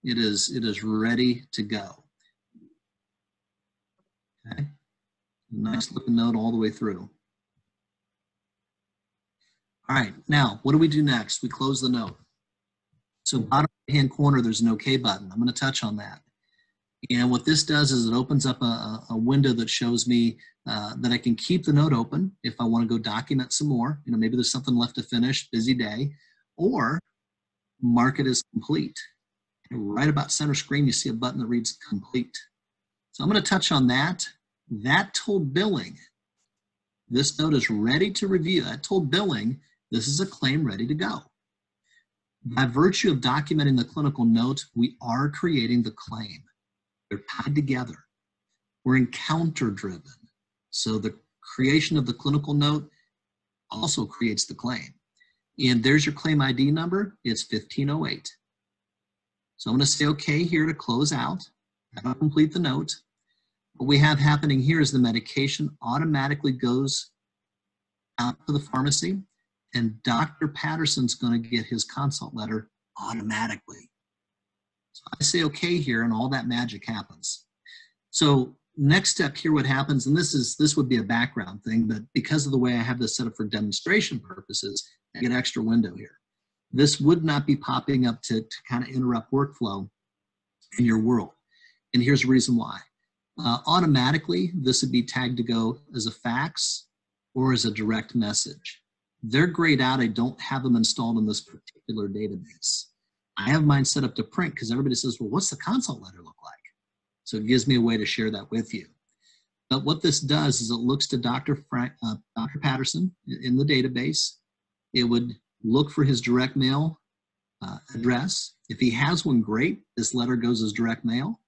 It is ready to go. Okay. Nice looking note all the way through. All right, now what do we do next? We close the note. So bottom right-hand corner, there's an OK button. I'm going to touch on that. And what this does is it opens up a window that shows me that I can keep the note open if I want to go document some more. You know, maybe there's something left to finish, busy day, or mark it as complete. And right about center screen, you see a button that reads complete. So I'm going to touch on that. That told billing, this note is ready to review. That told billing, this is a claim ready to go. By virtue of documenting the clinical note, we are creating the claim. They're tied together. We're encounter driven. So the creation of the clinical note also creates the claim. And there's your claim ID number. It's 1508. So I'm going to say OK here to close out. That'll complete the note. What we have happening here is the medication automatically goes out to the pharmacy, and Dr. Patterson's going to get his consult letter automatically. So I say OK here, and all that magic happens. So next step here, what happens, and this would be a background thing, but because of the way I have this set up for demonstration purposes, I get an extra window here. This would not be popping up to kind of interrupt workflow in your world. And here's the reason why. Automatically, this would be tagged to go as a fax or as a direct message. They're grayed out. I don't have them installed in this particular database. I have mine set up to print because everybody says, well, what's the consult letter look like? So it gives me a way to share that with you. But what this does is it looks to Dr. Patterson in the database. It would look for his direct mail address. If he has one, great. This letter goes as direct mail.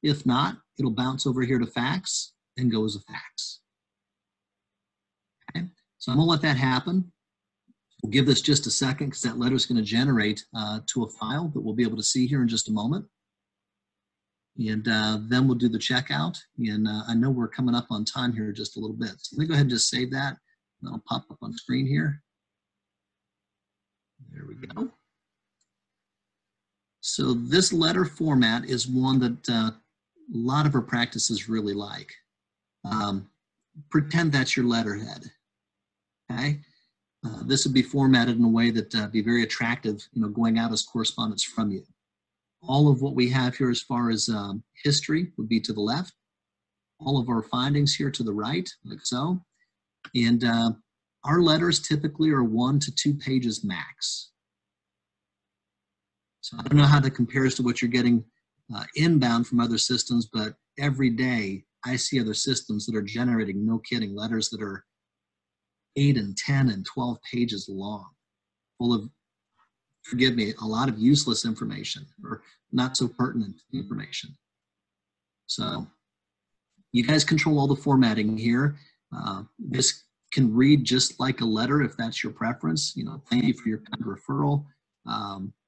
If not, it'll bounce over here to fax and go as a fax. So I'm going to let that happen. We'll give this just a second because that letter is going to generate to a file that we'll be able to see here in just a moment. And then we'll do the checkout. And I know we're coming up on time here just a little bit. So let me go ahead and just save that. That'll pop up on screen here. There we go. So this letter format is one that a lot of our practices really like. Pretend that's your letterhead. Okay. This would be formatted in a way that be very attractive, going out as correspondence from you. All of what we have here as far as history would be to the left. All of our findings here to the right, like so. And our letters typically are 1 to 2 pages max. So I don't know how that compares to what you're getting inbound from other systems, but every day I see other systems that are generating, no kidding, letters that are 8 and 10 and 12 pages long, full of, forgive me, a lot of useless information or not so pertinent information. So you guys control all the formatting here. This can read just like a letter if that's your preference. Thank you for your kind referral.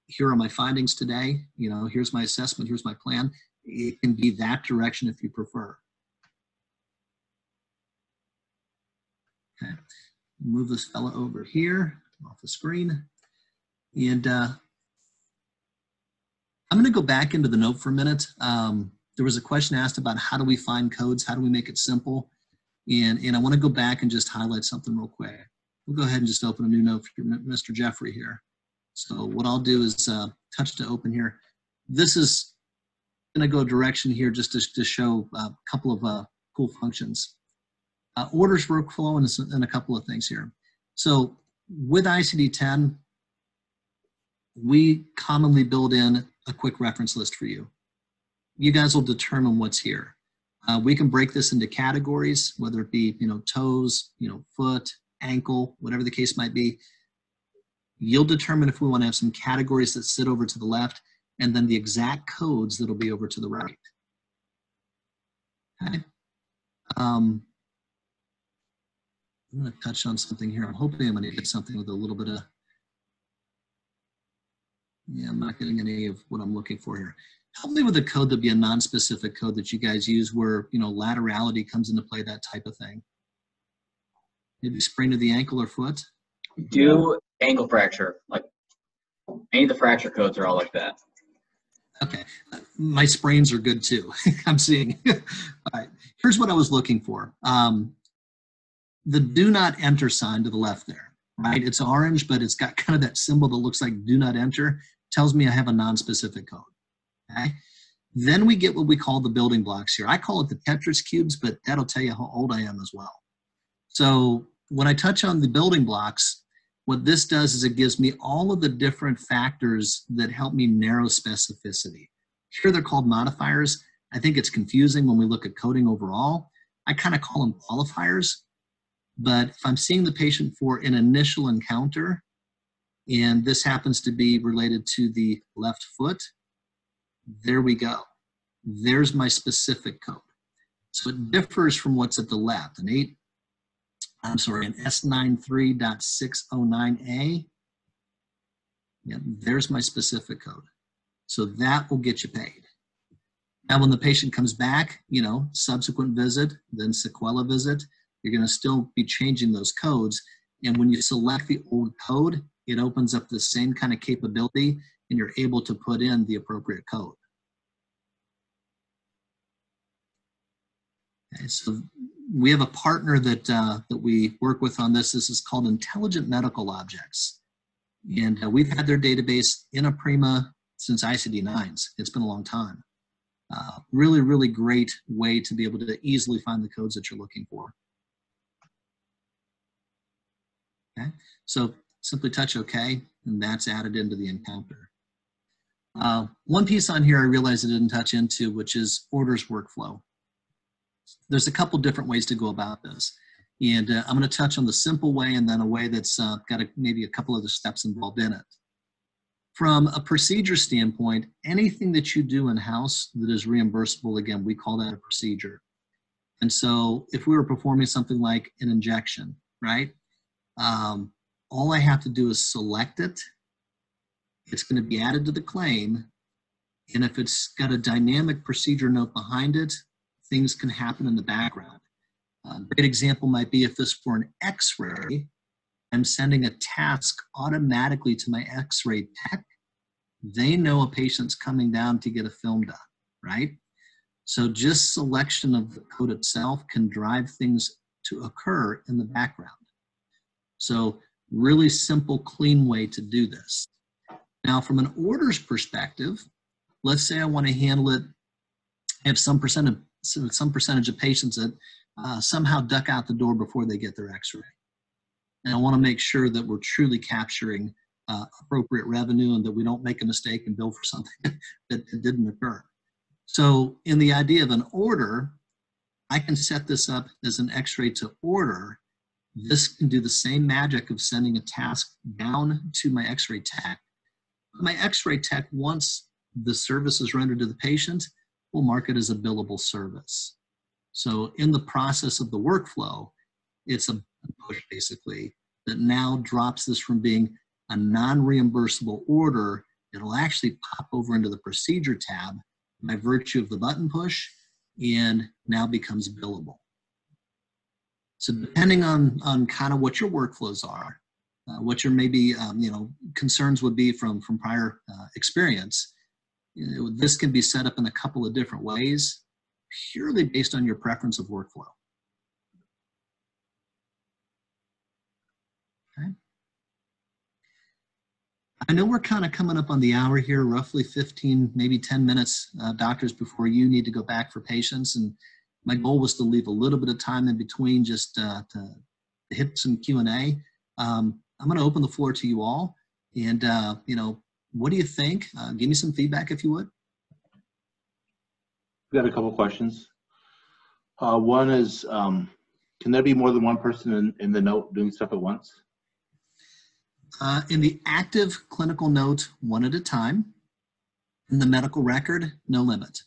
Here are my findings today. Here's my assessment. Here's my plan. It can be that direction if you prefer. Okay. Move this fella over here off the screen. And I'm going to go back into the note for a minute. There was a question asked about how do we find codes? How do we make it simple? And I want to go back and just highlight something real quick. We'll go ahead and just open a new note for Mr. Jeffrey here. So what I'll do is touch to open here. This is going to go direction here just to show a couple of cool functions. Orders workflow and a couple of things here. So with ICD-10, we commonly build in a quick reference list for you. You guys will determine what's here. We can break this into categories, whether it be, toes, foot, ankle, whatever the case might be. You'll determine if we want to have some categories that sit over to the left and then the exact codes that'll be over to the right. Okay. I'm going to touch on something here. I'm hoping I'm going to get something with a little bit of, yeah, I'm not getting any of what I'm looking for here. Help me with a code that'd be a non-specific code that you guys use where, laterality comes into play, that type of thing. Maybe sprain of the ankle or foot. Do ankle fracture, like any of the fracture codes are all like that. Okay, my sprains are good too. I'm seeing. All right, here's what I was looking for. The do not enter sign to the left there, right? It's orange, but it's got kind of that symbol that looks like do not enter. Tells me I have a non-specific code, okay? Then we get what we call the building blocks here. I call it the Tetris cubes, but that'll tell you how old I am as well. So when I touch on the building blocks, what this does is it gives me all of the different factors that help me narrow specificity. Here they're called modifiers. I think it's confusing when we look at coding overall. I kind of call them qualifiers. But if I'm seeing the patient for an initial encounter, and this happens to be related to the left foot, there we go. There's my specific code. So it differs from what's at the left. An S93.609A. Yeah, there's my specific code. So that will get you paid. Now, when the patient comes back, subsequent visit, then sequela visit, you're going to still be changing those codes. And when you select the old code, it opens up the same kind of capability and you're able to put in the appropriate code. Okay, so we have a partner that we work with on this. This is called Intelligent Medical Objects. And we've had their database in Aprima since ICD-9s. It's been a long time. Really, really great way to be able to easily find the codes that you're looking for. Okay, so simply touch OK, and that's added into the encounter. One piece on here I realized I didn't touch into, which is orders workflow. There's a couple different ways to go about this. And I'm going to touch on the simple way and then a way that's got maybe a couple other steps involved in it. From a procedure standpoint, anything that you do in-house that is reimbursable, again, we call that a procedure. And so if we were performing something like an injection, right? All I have to do is select it. It's going to be added to the claim. And if it's got a dynamic procedure note behind it, things can happen in the background. A great example might be if this for an x-ray, I'm sending a task automatically to my x-ray tech. They know a patient's coming down to get a film done, right? So just selection of the code itself can drive things to occur in the background. So really simple, clean way to do this. Now, from an orders perspective, let's say I want to handle it. I have some percentage of patients that somehow duck out the door before they get their x-ray. And I want to make sure that we're truly capturing appropriate revenue and that we don't make a mistake and bill for something that didn't occur. So in the idea of an order, I can set this up as an x-ray to order. This can do the same magic of sending a task down to my x-ray tech. My x-ray tech, once the service is rendered to the patient, will mark it as a billable service. So in the process of the workflow, it's a push basically that now drops this from being a non-reimbursable order. It'll actually pop over into the procedure tab by virtue of the button push and now becomes billable. So depending on kind of what your workflows are, what your maybe concerns would be from prior experience, this can be set up in a couple of different ways, purely based on your preference of workflow. Okay. I know we're kind of coming up on the hour here, roughly 15, maybe 10 minutes, doctors, before you need to go back for patients. And my goal was to leave a little bit of time in between just to hit some Q&A. I'm going to open the floor to you all. And, what do you think? Give me some feedback if you would. We've got a couple questions. One is, can there be more than one person in the note doing stuff at once? In the active clinical note, one at a time. In the medical record, no limit.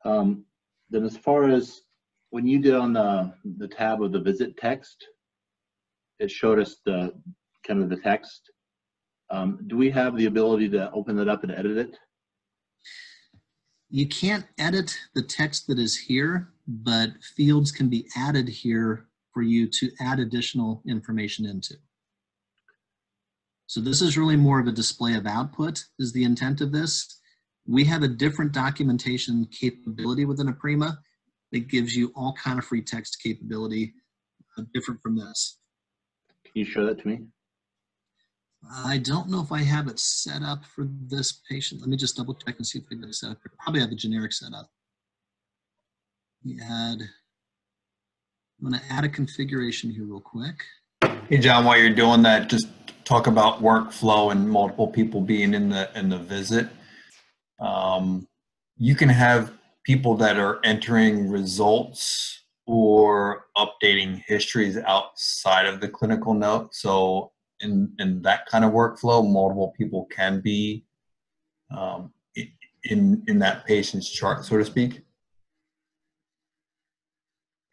Then as far as when you did on the tab of the visit text, it showed us the kind of the text. Do we have the ability to open it up and edit it? You can't edit the text that is here, but fields can be added here for you to add additional information into. So this is really more of a display of output is the intent of this. We have a different documentation capability within Aprima that gives you all kind of free text capability different from this. Can you show that to me? I don't know if I have it set up for this patient. Let me just double check and see if I got it set up. I probably have a generic setup. I'm going to add a configuration here real quick. Hey, John, while you're doing that, just talk about workflow and multiple people being in the visit. You can have people that are entering results or updating histories outside of the clinical note. So in that kind of workflow, multiple people can be in that patient's chart, so to speak.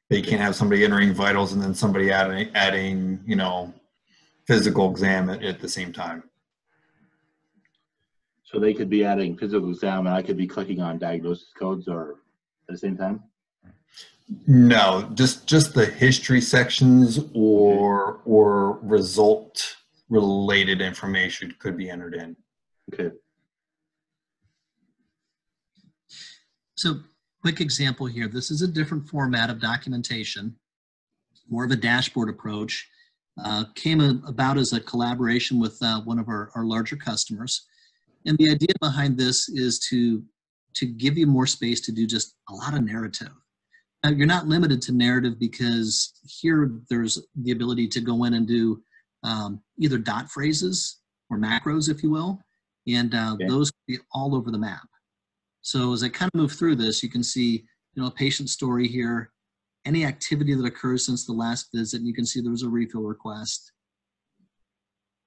They can't have somebody entering vitals and then somebody adding physical exam at the same time. So they could be adding physical exam and I could be clicking on diagnosis codes or at the same time? No, just the history sections or result related information could be entered in. Okay. So quick example here. This is a different format of documentation, more of a dashboard approach. Came about as a collaboration with one of our larger customers. And the idea behind this is to give you more space to do just a lot of narrative. Now, you're not limited to narrative because here there's the ability to go in and do either dot phrases or macros, if you will, and those can be all over the map. So as I kind of move through this, you can see, a patient story here, any activity that occurs since the last visit, and you can see there was a refill request.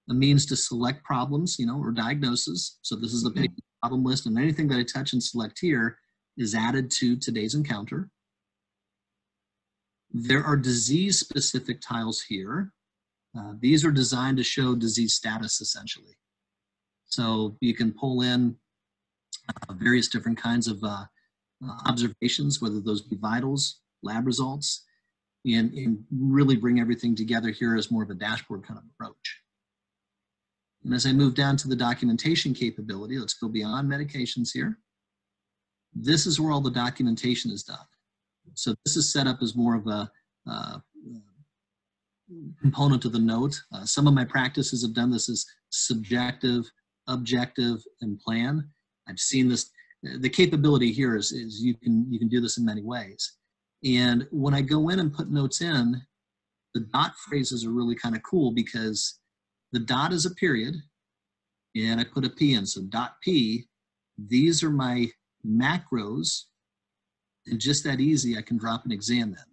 A means to select problems, or diagnoses. So this is the patient problem list, and anything that I touch and select here is added to today's encounter. There are disease-specific tiles here. These are designed to show disease status, essentially. So you can pull in various different kinds of observations, whether those be vitals, lab results, and really bring everything together here as more of a dashboard kind of approach. And as I move down to the documentation capability, let's go beyond medications here. This is where all the documentation is done. So this is set up as more of a component of the note. Some of my practices have done this as subjective, objective, and plan. I've seen this. The capability here is you can do this in many ways. And when I go in and put notes in, the dot phrases are really kind of cool because the dot is a period, and I put a P in. So dot P, these are my macros, and just that easy, I can drop an exam in.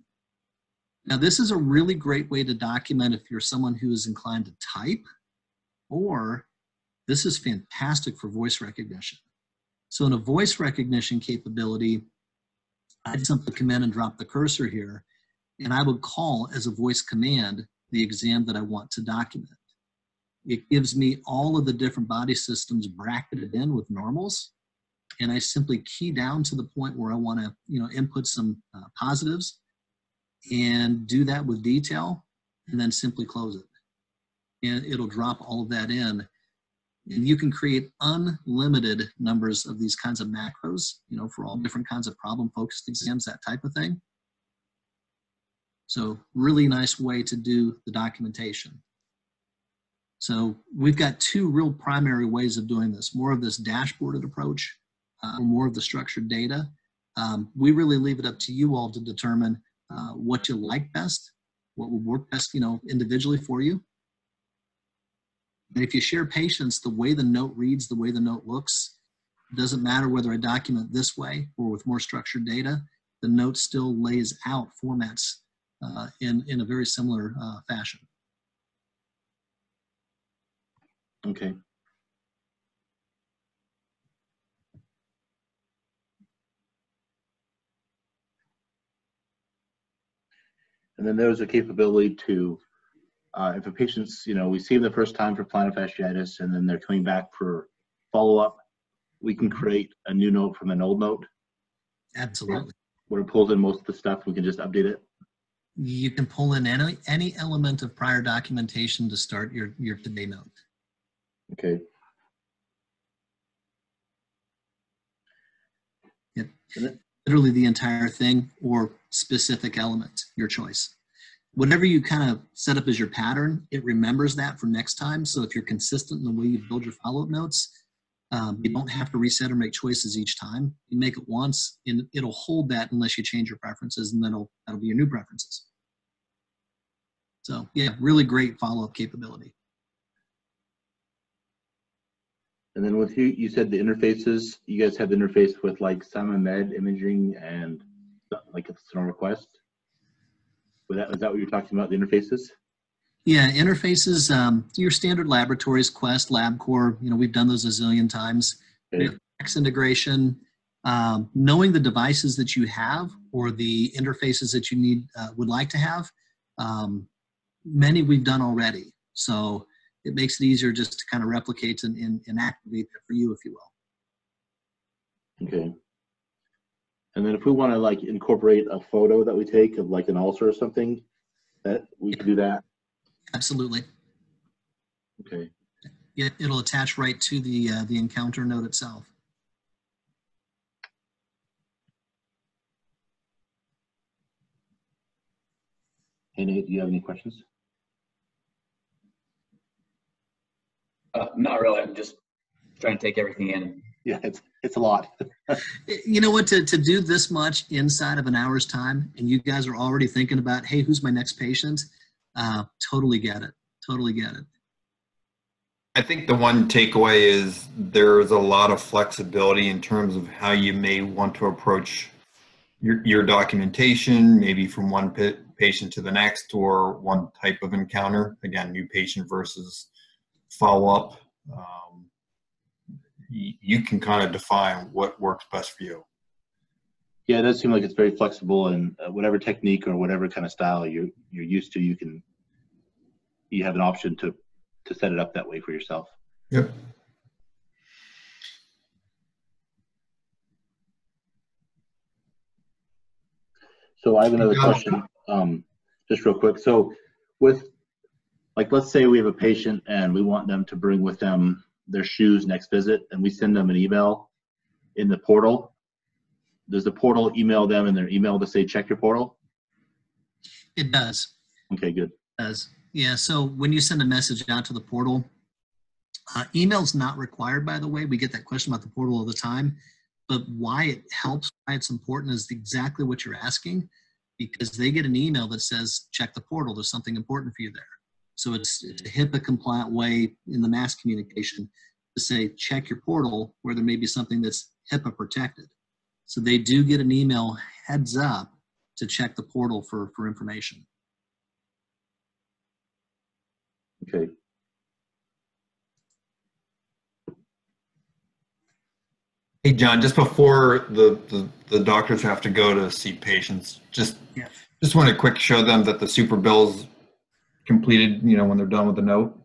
Now, this is a really great way to document if you're someone who is inclined to type, or this is fantastic for voice recognition. So in a voice recognition capability, I'd simply come in and drop the cursor here, and I would call as a voice command the exam that I want to document. It gives me all of the different body systems bracketed in with normals, and I simply key down to the point where I want to, input some positives, and do that with detail, and then simply close it. And it'll drop all of that in. And you can create unlimited numbers of these kinds of macros, for all different kinds of problem-focused exams, that type of thing. So really nice way to do the documentation. So we've got two real primary ways of doing this, more of this dashboarded approach, or more of the structured data. We really leave it up to you all to determine what you like best, what will work best, individually for you. And if you share patients, the way the note reads, the way the note looks, it doesn't matter whether I document this way or with more structured data, the note still lays out formats in a very similar fashion. Okay. And then there's a capability to, if a patient's, we see them the first time for plantar fasciitis and then they're coming back for follow-up, we can create a new note from an old note. Absolutely. Where it pulls in most of the stuff, we can just update it. You can pull in any element of prior documentation to start your today note. Okay. Yep. Literally the entire thing or specific element, your choice. Whatever you kind of set up as your pattern, it remembers that for next time. So if you're consistent in the way you build your follow-up notes, you don't have to reset or make choices each time. You make it once, and it'll hold that unless you change your preferences, and that'll be your new preferences. So yeah, really great follow-up capability. And then with you said the interfaces, you guys have the interface with like SimonMed imaging and like if it's on request. Is that what you're talking about, the interfaces? Yeah, interfaces, your standard laboratories, Quest, LabCorp, we've done those a zillion times. Okay. X integration, knowing the devices that you have or the interfaces that you would like to have, many we've done already. So it makes it easier just to kind of replicate and activate that for you, if you will. Okay. And then if we want to like incorporate a photo that we take of like an ulcer or something, that we can do that. Absolutely. Okay. It'll attach right to the encounter note itself. Hey Nate, do you have any questions? Not really. I'm just trying to take everything in. Yeah, it's a lot. You know what? To do this much inside of an hour's time, and you guys are already thinking about, hey, who's my next patient? Totally get it. Totally get it. I think the one takeaway is there's a lot of flexibility in terms of how you may want to approach your documentation, maybe from one patient to the next or one type of encounter. Again, new patient versus follow-up. You can kind of define what works best for you. Yeah, it does seem like it's very flexible, and whatever technique or whatever kind of style you're used to, you have an option to set it up that way for yourself. Yep. So I have another question, just real quick. So with, like, let's say we have a patient and we want them to bring with them their shoes next visit, and we send them an email in the portal. Does the portal email them in their email to say, check your portal? It does. Okay, good. It does. Yeah, so when you send a message out to the portal, email's not required, by the way. We get that question about the portal all the time. But why it helps, why it's important is exactly what you're asking, because they get an email that says, check the portal, there's something important for you there. So it's a HIPAA compliant way in the mass communication to say, check your portal where there may be something that's HIPAA protected. So they do get an email heads up to check the portal for information. Okay. Hey, John, just before the doctors have to go to see patients, just want to quick show them that the super bill's completed, when they're done with the note.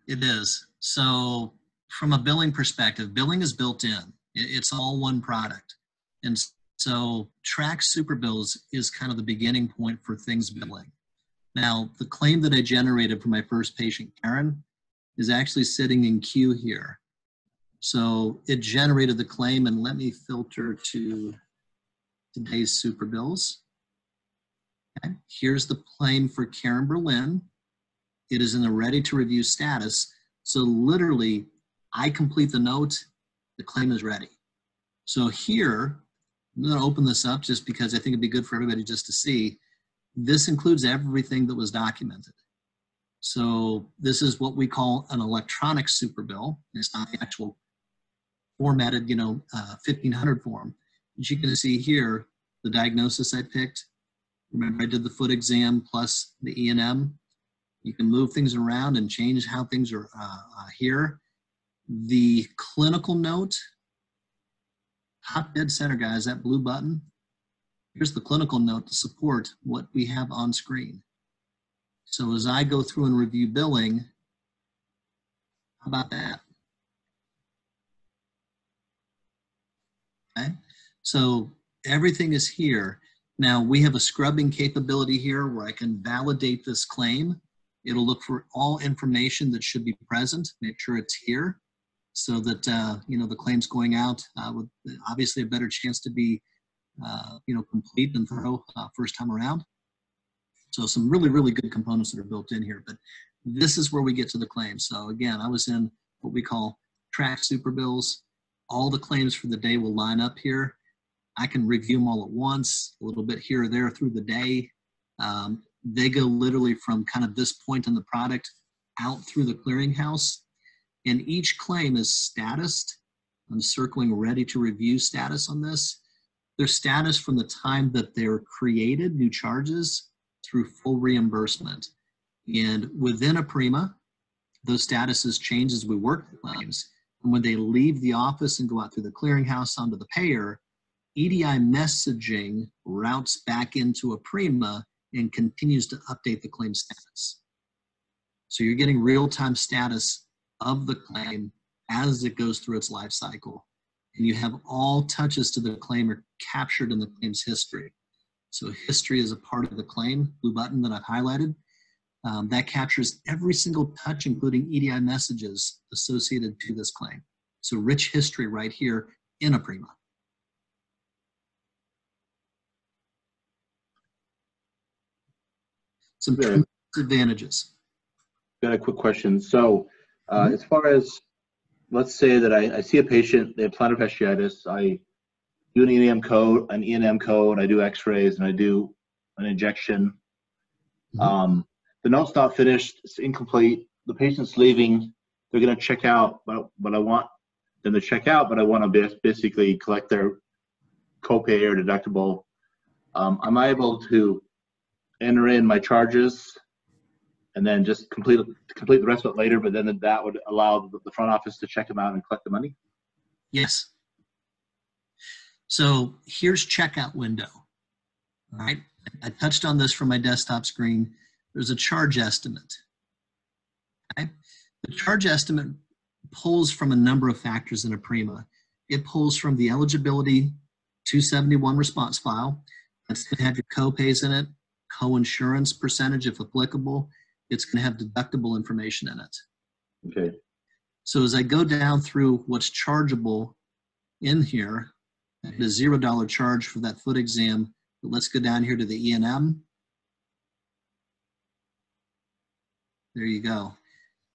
It is. So from a billing perspective, billing is built in. It's all one product. And so track super bills is kind of the beginning point for things billing. Now, the claim that I generated for my first patient, Karen, is actually sitting in queue here. So it generated the claim, and let me filter to today's super bills. Okay. Here's the claim for Karen Berlin. It is in the ready to review status. So literally, I complete the note, the claim is ready. So here, I'm going to open this up just because I think it'd be good for everybody just to see. This includes everything that was documented. So this is what we call an electronic super bill. It's not the actual formatted, 1500 form. As you can see here, the diagnosis I picked. Remember, I did the foot exam plus the E&M. You can move things around and change how things are here. The clinical note, top dead center, guys, that blue button. Here's the clinical note to support what we have on screen. So as I go through and review billing, how about that? Okay, so everything is here. Now we have a scrubbing capability here where I can validate this claim. It'll look for all information that should be present, make sure it's here, so that the claim's going out with obviously a better chance to be complete and thorough first time around. So some really, really good components that are built in here. But this is where we get to the claim. So again, I was in what we call track super bills. All the claims for the day will line up here. I can review them all at once, a little bit here or there through the day. They go literally from kind of this point in the product out through the clearinghouse. And each claim is statused. I'm circling ready to review status on this. Their status from the time that they're created, new charges, through full reimbursement. And within Aprima, those statuses change as we work the claims. And when they leave the office and go out through the clearinghouse onto the payer, EDI messaging routes back into Aprima and continues to update the claim status. So you're getting real-time status of the claim as it goes through its life cycle. And you have all touches to the claim are captured in the claim's history. So history is a part of the claim, blue button that I've highlighted. That captures every single touch, including EDI messages associated to this claim. So rich history right here in Aprima. Some tremendous advantages. Got a quick question. So as far as, let's say that I see a patient, they have plantar fasciitis. I do an E&M code, I do x-rays, and I do an injection. The note's not finished, it's incomplete. The patient's leaving, they're gonna check out, but I want them to check out, but I wanna basically collect their copay or deductible. Am I able to enter in my charges and then just complete the rest of it later, but then that would allow the front office to check them out and collect the money? Yes. So here's checkout window. All right. I touched on this from my desktop screen. There's a charge estimate. Okay. The charge estimate pulls from a number of factors in Aprima. It pulls from the eligibility 271 response file. That's going to have your co-pays in it, co-insurance percentage if applicable. It's going to have deductible information in it. Okay. So as I go down through what's chargeable in here, I get a $0 charge for that foot exam. But let's go down here to the E&M. There you go.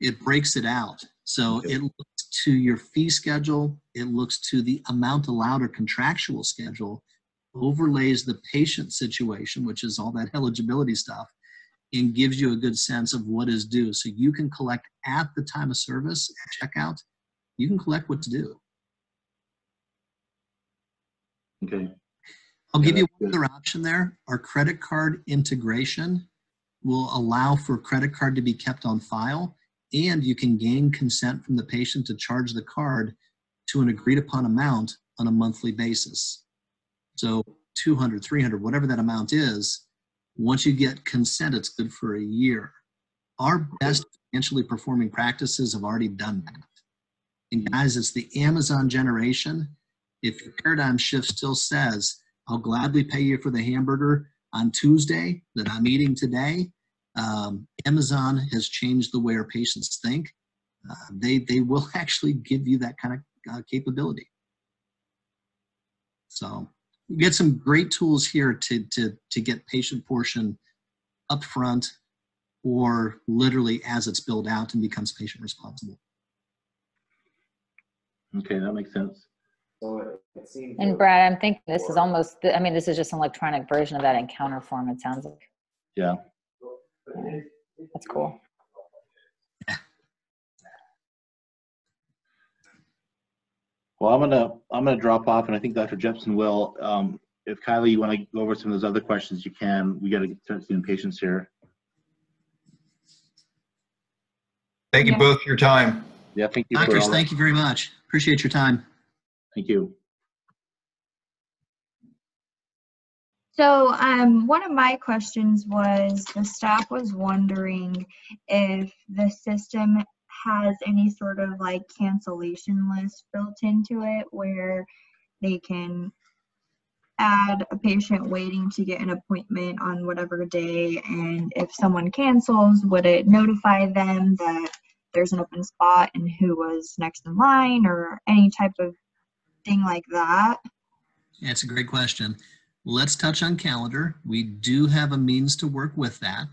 It breaks it out. So Okay. it looks to your fee schedule. It looks to the amount allowed or contractual schedule, overlays the patient situation, which is all that eligibility stuff, and gives you a good sense of what is due. So you can collect at the time of service, at checkout, you can collect what's due. Okay. I'll Yeah, give you that's one good. other option there. Our credit card integration will allow for credit card to be kept on file, and you can gain consent from the patient to charge the card to an agreed upon amount on a monthly basis. So 200, 300, whatever that amount is, once you get consent, it's good for a year. Our best financially performing practices have already done that. And guys, it's the Amazon generation. If your paradigm shift still says, I'll gladly pay you for the hamburger on Tuesday that I'm eating today, Amazon has changed the way our patients think. They will actually give you that kind of capability. So you get some great tools here to get patient portion upfront or literally as it's billed out and becomes patient responsible. Okay, that makes sense. And Brad, I'm thinking this is almost, I mean, this is just an electronic version of that encounter form, it sounds like. Yeah. That's cool. Well, I'm gonna drop off, and I think Dr. Jepson will. If Kylie, you want to go over some of those other questions, you can. We got to start seeing patients here. Thank you both for your time. Yeah, thank you for Doctors, all that. thank you very much. Appreciate your time. Thank you. So one of my questions was the staff was wondering if the system has any sort of like cancellation list built into it where they can add a patient waiting to get an appointment on whatever day, and if someone cancels, would it notify them that there's an open spot and who was next in line or any type of thing like that? Yeah, it's a great question. Let's touch on calendar. We do have a means to work with that.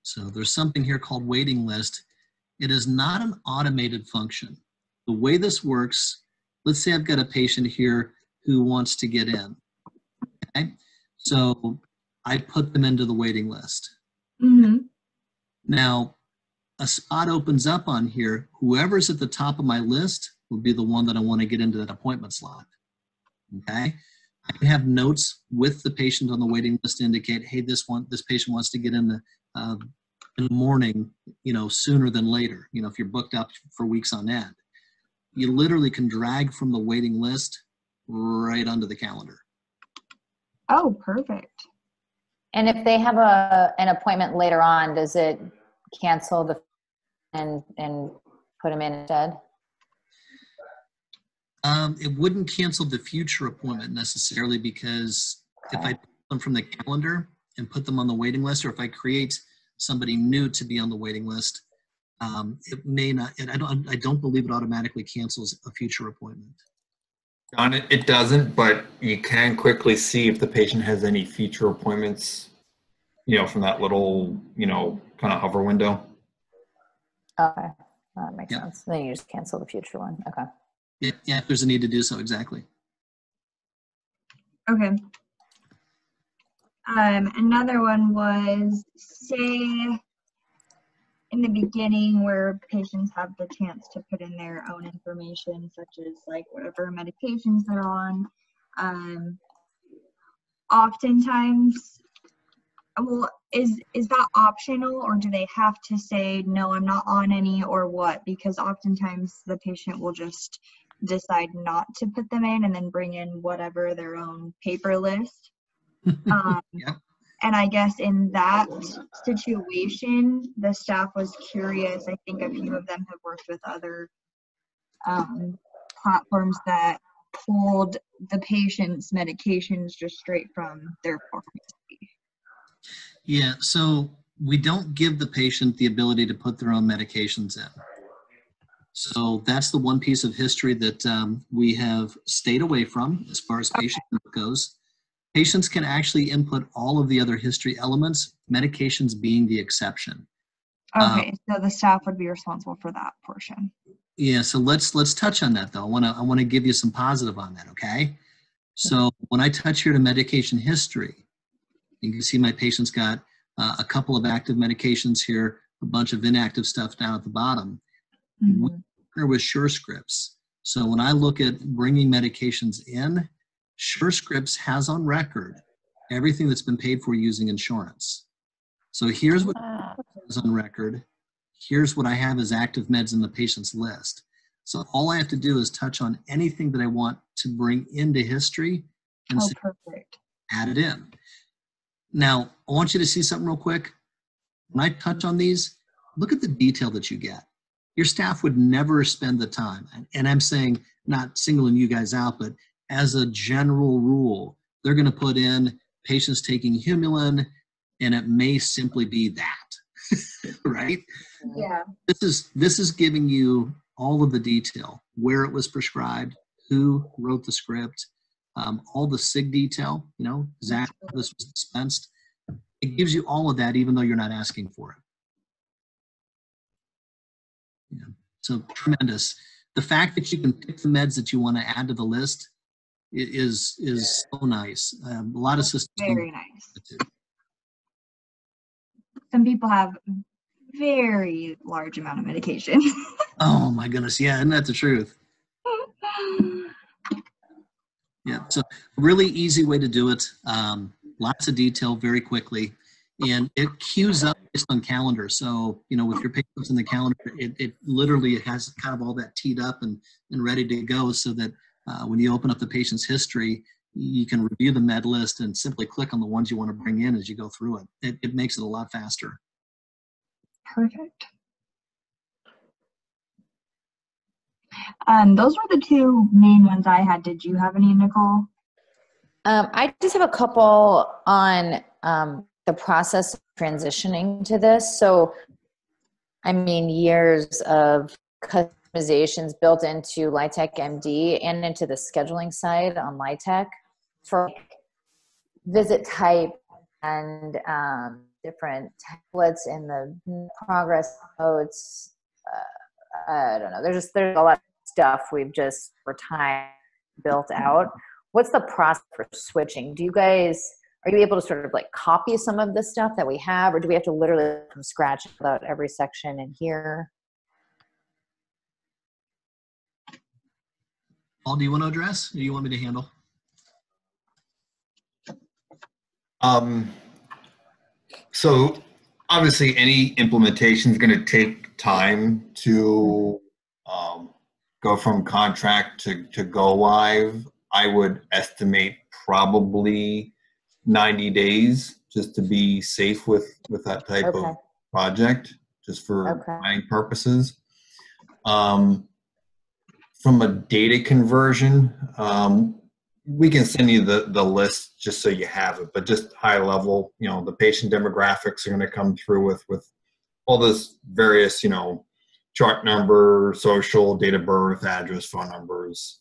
So there's something here called waiting list. It is not an automated function. The way this works, let's say I've got a patient here who wants to get in. Okay? So I put them into the waiting list. Mm-hmm. Now, a spot opens up on here. Whoever's at the top of my list will be the one that I want to get into that appointment slot. Okay? I can have notes with the patient on the waiting list to indicate, hey, this patient wants to get in the morning, sooner than later. If you're booked up for weeks on end, you literally can drag from the waiting list right onto the calendar. Oh, perfect. And if they have an appointment later on, does it cancel and put them in instead? It wouldn't cancel the future appointment necessarily, because if I put them from the calendar and put them on the waiting list, or if I create somebody new to be on the waiting list, it may not. And I don't believe it automatically cancels a future appointment. John, it doesn't, but you can quickly see if the patient has any future appointments, from that little, kind of hover window. Okay, that makes Yeah. sense. Then you just cancel the future one. Okay. Yeah, if there's a need to do so, exactly. Okay. Another one was, say in the beginning where patients have the chance to put in their own information, such as like whatever medications they're on. Oftentimes, well, is that optional, or do they have to say, no, I'm not on any, or what? Because oftentimes the patient will just decide not to put them in and then bring in whatever their own paper list. Yep. And I guess in that situation, the staff was curious. I think a few of them have worked with other platforms that pulled the patient's medications just straight from their pharmacy. Yeah, so we don't give the patient the ability to put their own medications in. So that's the one piece of history that we have stayed away from as far as patient goes. Patients can actually input all of the other history elements, medications being the exception. Okay, so the staff would be responsible for that portion. Yeah, so let's touch on that though. I want to give you some positive on that, okay? So when I touch here to medication history, you can see my patient's got a couple of active medications here, a bunch of inactive stuff down at the bottom. We partner with SureScripts. So when I look at bringing medications in, SureScripts has on record everything that's been paid for using insurance. So here's what is on record. Here's what I have as active meds in the patient's list. So all I have to do is touch on anything that I want to bring into history and Perfect. add it in. Now, I want you to see something real quick. When I touch on these, look at the detail that you get. Your staff would never spend the time, and I'm saying not singling you guys out, but as a general rule, they're going to put in patients taking Humulin, and it may simply be that, right? Yeah. This is giving you all of the detail, where it was prescribed, who wrote the script, all the SIG detail, exactly how this was dispensed. It gives you all of that, even though you're not asking for it. Yeah. So tremendous. The fact that you can pick the meds that you want to add to the list is so nice. A lot of systems. Very nice. Some people have very large amount of medication. Oh my goodness. Yeah. Isn't that the truth? Yeah. So really easy way to do it. Lots of detail very quickly. And it queues up based on calendar. So, with your patients in the calendar, it literally has kind of all that teed up and ready to go so that when you open up the patient's history, you can review the med list and simply click on the ones you want to bring in as you go through it. It makes it a lot faster. Perfect. Those were the two main ones I had. Did you have any, Nicole? I just have a couple on the process of transitioning to this. So, years of customizations built into LITech MD and into the scheduling side on LITech for visit type and different templates in the progress notes. I don't know. There's a lot of stuff we've just for time built out. What's the process for switching? Are you able to sort of copy some of the stuff that we have, or do we have to literally from scratch fill out every section in here? Paul, do you want to address? Or do you want me to handle? So obviously any implementation is going to take time to go from contract to go live. I would estimate probably 90 days just to be safe with that type of project, just for planning purposes. From a data conversion, we can send you the list just so you have it, but just high level, the patient demographics are going to come through with all this various, chart number, social, date of birth, address, phone numbers.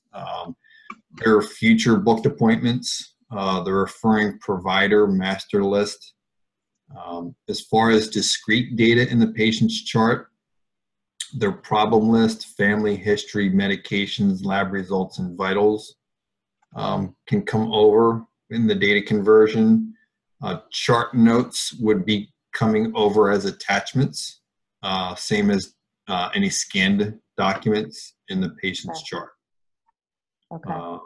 There are future booked appointments, the referring provider master list. As far as discrete data in the patient's chart, their problem list, family history, medications, lab results, and vitals can come over in the data conversion. Chart notes would be coming over as attachments, same as any scanned documents in the patient's chart. Okay.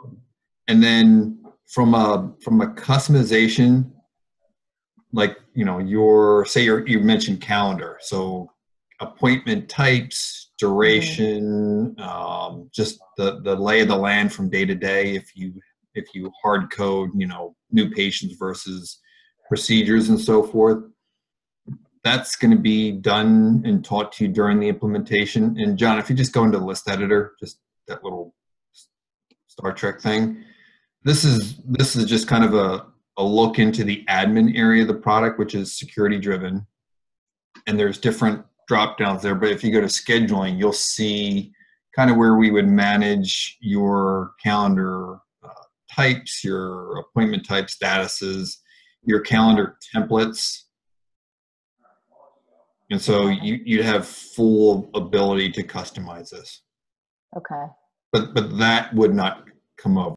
And then from a customization, you mentioned calendar, so appointment types, duration, just the lay of the land from day to day. If you hard code, new patients versus procedures and so forth, that's going to be done and taught to you during the implementation. And John, if you just go into the list editor, just that little Star Trek thing, this is just kind of a look into the admin area of the product, which is security driven. And there's different drop downs there, but if you go to scheduling, you'll see kind of where we would manage your calendar types, your appointment type statuses, your calendar templates. And so you'd have full ability to customize this. Okay. But that would not come over.